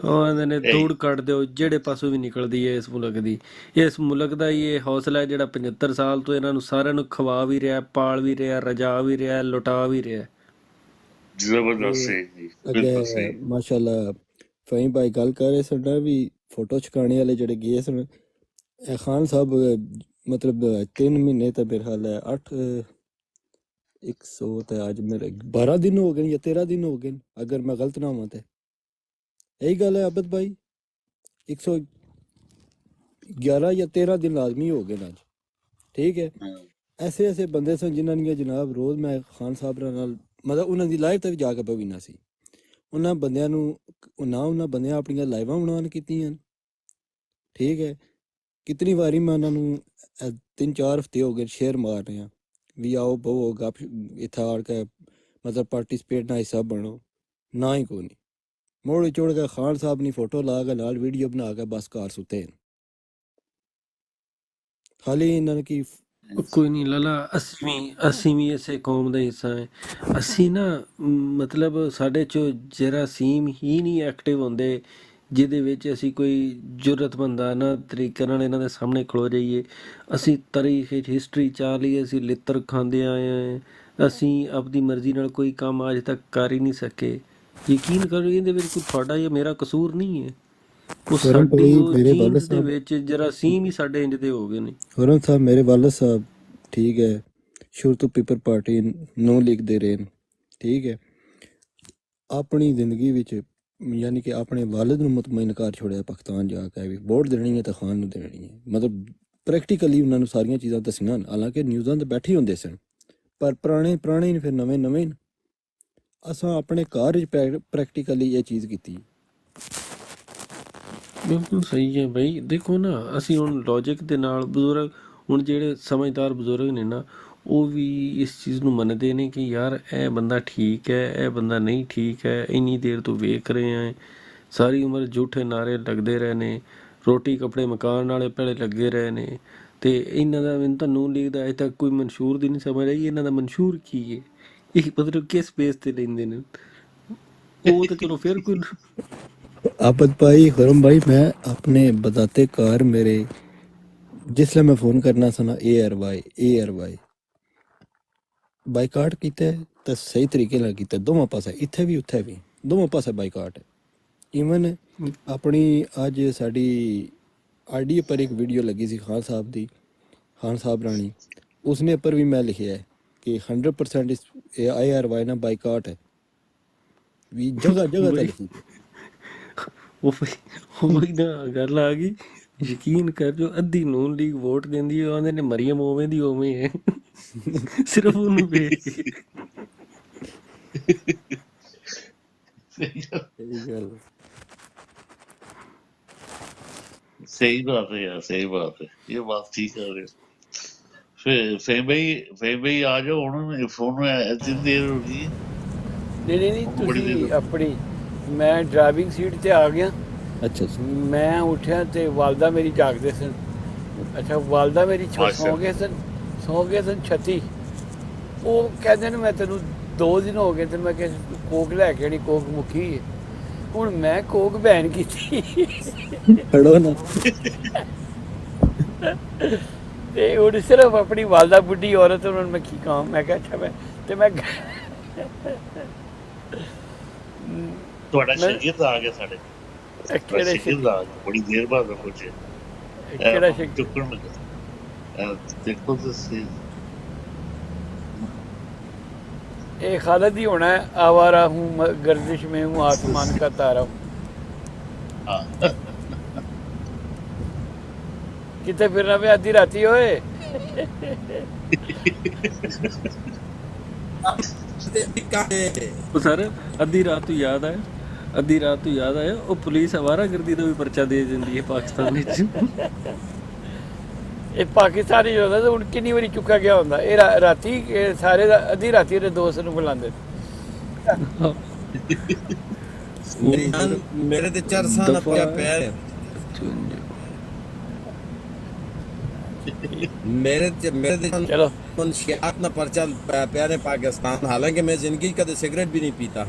ਉਹ ਆਂਦੇ ਨੇ ਦੂੜ ਕੱਢ ਦਿਓ ਜਿਹੜੇ ਪਾਸੋਂ ਵੀ ਨਿਕਲਦੀ ਹੈ ਇਸ ਮੁਲਕ ਦੀ। ਇਸ ਮੁਲਕ ਦਾ ਹੀ ਇਹ ਹੌਸਲਾ ਹੈ ਜਿਹੜਾ 75 ਸਾਲ ਤੋਂ ਇਹਨਾਂ ਨੂੰ ਸਾਰਿਆਂ ਨੂੰ ਖਵਾ ਵੀ ਰਿਹਾ, ਪਾਲ ਵੀ ਰਿਹਾ, ਰਜਾ ਵੀ ਰਿਹਾ, ਲੁਟਾ ਵੀ ਰਿਹਾ। ਅੱਗੇ ਮਾਸ਼ਾਅੱਲਾ ਫਹੀਮ ਭਾਈ ਗੱਲ ਕਰ ਰਹੇ ਸਾਡਾ ਵੀ ਫੋਟੋ ਛਕਾਣੇ ਵਾਲੇ ਜਿਹੜੇ ਗਏ ਸਨ ਖਾਨ ਸਾਹਿਬ, ਮਤਲਬ 3 ਮਹੀਨੇ ਤਾਂ ਮੇਰੇ ਹਾਲ ਹੈ 100 ਤੇ ਅੱਜ ਮੇਰੇ 12 ਦਿਨ ਹੋ ਗਏ ਜਾਂ 13 ਦਿਨ ਹੋ ਗਏ ਅਗਰ ਮੈਂ ਗਲਤ ਨਾ ਹੋਵਾਂ ਤੇ ਇਹੀ ਗੱਲ ਹੈ ਆਬਦ ਭਾਈ। 111 ਜਾਂ 13 ਦਿਨ ਲਾਜ਼ਮੀ ਹੋ ਗਏ ਅੱਜ, ਠੀਕ ਹੈ। ਐਸੇ ਬੰਦੇ ਸਨ ਜਿਨ੍ਹਾਂ ਦੀਆਂ ਜਨਾਬ ਰੋਜ਼ ਮੈਂ ਖਾਨ ਸਾਹਿਬ ਨਾਲ ਮਤਲਬ ਉਹਨਾਂ ਦੀ ਲਾਈਵ ਤੇ ਵੀ ਜਾ ਕੇ ਪਵੀਨਾ ਸੀ। ਉਹਨਾਂ ਬੰਦਿਆਂ ਨੂੰ ਉਹਨਾਂ ਬੰਦਿਆਂ ਆਪਣੀਆਂ ਲਾਈਵਾਂ ਬਣਾਉਣ ਕੀਤੀਆਂ, ਠੀਕ ਹੈ। ਕਿਤਨੀ ਵਾਰੀ ਮੈਂ ਉਹਨਾਂ ਨੂੰ 3-4 ਹਫ਼ਤੇ ਹੋ ਗਏ ਸ਼ੇਅਰ ਮਾਰ ਰਿਹਾ ਵੀ ਆਓ ਬਹੋ ਗੱਪ ਇੱਥੇ ਆੜ ਕੇ ਮਤਲਬ ਪਾਰਟੀਸਪੇਟ ਨਾ ਹਿੱਸਾ ਬਣੋ, ਨਾ ਹੀ ਕੋਈ ਨਹੀਂ ਮੋੜ ਚੋੜ ਕੇ ਖਾਨ ਸਾਹਿਬ ਨੇ ਫੋਟੋ ਲਾ ਕੇ ਨਾਲ ਵੀਡੀਓ ਬਣਾ ਕੇ ਬਸ ਕਾਰ ਸੁੱਤੇ ਖਾਲੀ ਇਹਨਾਂ ਨੇ ਕੀ। ਕੋਈ ਨਹੀਂ ਲਾਲਾ, ਅਸੀਂ ਵੀ ਇਸੇ ਕੌਮ ਦਾ ਹਿੱਸਾ ਹੈ। ਅਸੀਂ ਨਾ ਮਤਲਬ ਸਾਡੇ 'ਚੋਂ ਜਰਾਸੀਮ ਹੀ ਨਹੀਂ ਐਕਟਿਵ ਹੁੰਦੇ ਜਿਹਦੇ ਵਿੱਚ ਅਸੀਂ ਕੋਈ ਜ਼ਰੂਰਤਮੰਦਾਨਾ ਤਰੀਕੇ ਨਾਲ ਇਹਨਾਂ ਦੇ ਸਾਹਮਣੇ ਖਲੋ ਜਾਈਏ। ਅਸੀਂ ਤਾਰੀਖ ਹਿਸਟਰੀ ਚਾਹ ਲਈ ਅਸੀਂ ਲਿੱਤਰ ਖਾਂਦੇ ਆਏ ਹਾਂ। ਅਸੀਂ ਆਪਣੀ ਮਰਜ਼ੀ ਨਾਲ ਕੋਈ ਕੰਮ ਅੱਜ ਤੱਕ ਕਰ ਹੀ ਨਹੀਂ ਸਕੇ। ਯਕੀਨ ਕਰੋ ਇਹਦੇ ਵਿੱਚ ਕੋਈ ਤੁਹਾਡਾ ਜਾਂ ਮੇਰਾ ਕਸੂਰ ਨਹੀਂ ਹੈ। ਉਹ ਸਾਡੀ ਉਹ ਜੀਨਸ ਦੇ ਵਿੱਚ ਜਰਾਸੀਮ ਹੀ ਸਾਡੇ ਇੰਜ ਦੇ ਹੋ ਗਏ ਨੇ। ਖੁਰਮ ਸਾਹਿਬ ਮੇਰੇ ਵਾਲਦ ਸਾਹਿਬ ਠੀਕ ਹੈ ਸ਼ੁਰੂ ਤੋਂ ਪੀਪਲ ਪਾਰਟੀ ਨੂੰ ਲਿਖਦੇ ਰਹੇ ਨੇ, ਠੀਕ ਹੈ। ਆਪਣੀ ਜ਼ਿੰਦਗੀ ਵਿੱਚ ਯਾਨੀ ਕਿ ਆਪਣੇ ਵਾਲਦ ਨੂੰ ਮੁਤਮਈਨ ਕਰ ਛੋੜਿਆ ਪਾਕਿਸਤਾਨ ਜਾ ਕੇ ਵੀ ਵੋਟ ਦੇਣੀ ਹੈ ਤਾਂ ਖਾਨ ਨੂੰ ਦੇਣੀ ਹੈ। ਮਤਲਬ ਪ੍ਰੈਕਟੀਕਲੀ ਉਹਨਾਂ ਨੂੰ ਸਾਰੀਆਂ ਚੀਜ਼ਾਂ ਦੱਸੀਆਂ, ਹਾਲਾਂਕਿ ਨਿਊਜ਼ਾਂ 'ਤੇ ਬੈਠੇ ਹੁੰਦੇ ਸਨ ਪਰ ਪੁਰਾਣੇ ਨੇ ਫਿਰ ਨਵੇਂ ਅਸਾਂ ਆਪਣੇ ਘਰ ਵਿੱਚ ਪ੍ਰੈਕਟੀਕਲੀ ਇਹ ਚੀਜ਼ ਕੀਤੀ। ਬਿਲਕੁਲ ਸਹੀ ਹੈ ਬਈ। ਦੇਖੋ ਨਾ ਅਸੀਂ ਹੁਣ ਲੌਜਿਕ ਦੇ ਨਾਲ ਬਜ਼ੁਰਗ ਹੁਣ ਜਿਹੜੇ ਸਮਝਦਾਰ ਬਜ਼ੁਰਗ ਨੇ ਨਾ ਉਹ ਵੀ ਇਸ ਚੀਜ਼ ਨੂੰ ਮੰਨਦੇ ਨੇ ਕਿ ਯਾਰ ਇਹ ਬੰਦਾ ਠੀਕ ਹੈ, ਇਹ ਬੰਦਾ ਨਹੀਂ ਠੀਕ ਹੈ। ਇੰਨੀ ਦੇਰ ਤੋਂ ਵੇਖ ਰਹੇ ਹਾਂ, ਸਾਰੀ ਉਮਰ ਝੂਠੇ ਨਾਅਰੇ ਲੱਗਦੇ ਰਹੇ ਨੇ, ਰੋਟੀ ਕੱਪੜੇ ਮਕਾਨ ਵਾਲੇ ਪਹਿਲੇ ਲੱਗੇ ਰਹੇ ਨੇ। ਅਤੇ ਇਹਨਾਂ ਦਾ ਮੈਨੂੰ ਤਾਂ ਨੂਨ ਲੀਗ ਦਾ ਅਜੇ ਤੱਕ ਕੋਈ ਮਨਸ਼ੂਰ ਦੀ ਨਹੀਂ ਸਮਝ ਆਈ ਇਹਨਾਂ ਦਾ ਮਨਸ਼ੂਰ ਕੀ ਹੈ, ਇਹ ਮਤਲਬ ਕਿਸ ਬੇਸ 'ਤੇ ਲੈਂਦੇ ਨੇ। ਉਹ ਤਾਂ ਚਲੋ ਫਿਰ ਕੋਈ ਆਬਦ ਭਾਈ ਖੁਰਮ ਭਾਈ मैं अपने बताते कार मेरे जिसले मैं फ़ोन करना सुना ARY बाईकाट किया तो सही तरीके नाल किया दोवां पासे इत्थे भी उत्थे भी दोवां पासे बाईकाट ईवन अपनी अज साडी आडियो पर एक वीडियो लगी सी खान साहब रानी उसने पर भी मैं लिखा है कि 100% ARY ना बाईकाट है भी जगह जगह ते लिखी ਉਹ ਨਾ ਗੱਲ ਆ ਗਈ। ਯਕੀਨ ਕਰ ਜੋ ਅੱਧੀ ਨੂਨ ਲੀਗ ਵੋਟ ਦਿੰਦੀ ਹੈ ਉਹਦੇ ਨੇ ਮਰੀਮ ਉਵੇਂ ਦੀ ਉਵੇਂ ਹੈ ਸਿਰਫ ਉਹਨੂੰ ਵੇਖ ਕੇ। सही बात है यार, सही बात है, ये बात ठीक कर रहे हो। फिर फेम भाई आ जाओ ਹੁਣ ਫੋਨ ਇतनी देर हो गई है। नहीं ਤੁਸੀਂ ਆਪਣੀ मैं ड्राइविंग सीट ਤੇ ਆ ਗਿਆ। अच्छा मैं उठा तो वालदा मेरी जागते सन। अच्छा वालदा मेरी सौ गए सन 36। वो कहते मैं तेन 2 दिन हो गए तो मैं कोक लैके आनी कोक मुक्की हूँ मैं कोक बैन की सिर्फ अपनी वालदा बुढ़ी औरत उन्होंने मैं की काम मैं अच्छा मैं ਤੁਹਾਡਾ ਸ਼ਾਗਿਰਦ ਆ ਗਿਆ ਸਾਡੇ ਕਿਹੜੇ ਸ਼ਾਗਿਰਦ ਆ ਗਿਆ ਬੜੀ ਦੇਰ ਬਾਅਦ ਪਹੁੰਚੇ ਕਿਹੜਾ ਸ਼ਾਗਿਰਦ ਚੁੱਕਣ ਲੱਗਾ ਦੇਖੋ ਤੁਸੀਂ ये खालिद ही होना है आवारा हूँ गर्दिश में हूँ आसमान का तारा हूँ कितने फिरना पे आधी राती होए ਸਰ ਅੱਧੀ ਰਾਤ ਤੋਂ ਯਾਦ ਆਇਆ ਉਹ ਪੁਲਿਸ ਅਵਾਰਾਗਰਦੀ ਦਾ ਵੀ ਪਰਚਾ ਦੇ ਦਿੰਦੀ ਹੈ ਪਾਕਿਸਤਾਨ ਵਿੱਚ। ਇਹ ਪਾਕਿਸਤਾਨੀ ਹੁੰਦਾ ਤਾਂ ਹੁਣ ਕਿੰਨੀ ਵਾਰੀ ਚੁੱਕਿਆ ਗਿਆ ਹੁੰਦਾ। ਇਹ ਰਾਤੀ ਸਾਰੇ ਅੱਧੀ ਰਾਤੀ ਇਹਦੇ ਦੋਸਤ ਨੂੰ ਬੁਲਾਉਂਦੇ। ਮੇਰੀ ਜਾਨ ਮੇਰੇ ਤੇ ਚਰਸਾ ਨਾ ਪਿਆ ਪਿਆ मेरे चलो منشیات نہ پرچہ پیارے پاکستان، حالانکہ میں زندگی کا تو سگریٹ بھی نہیں پیتا.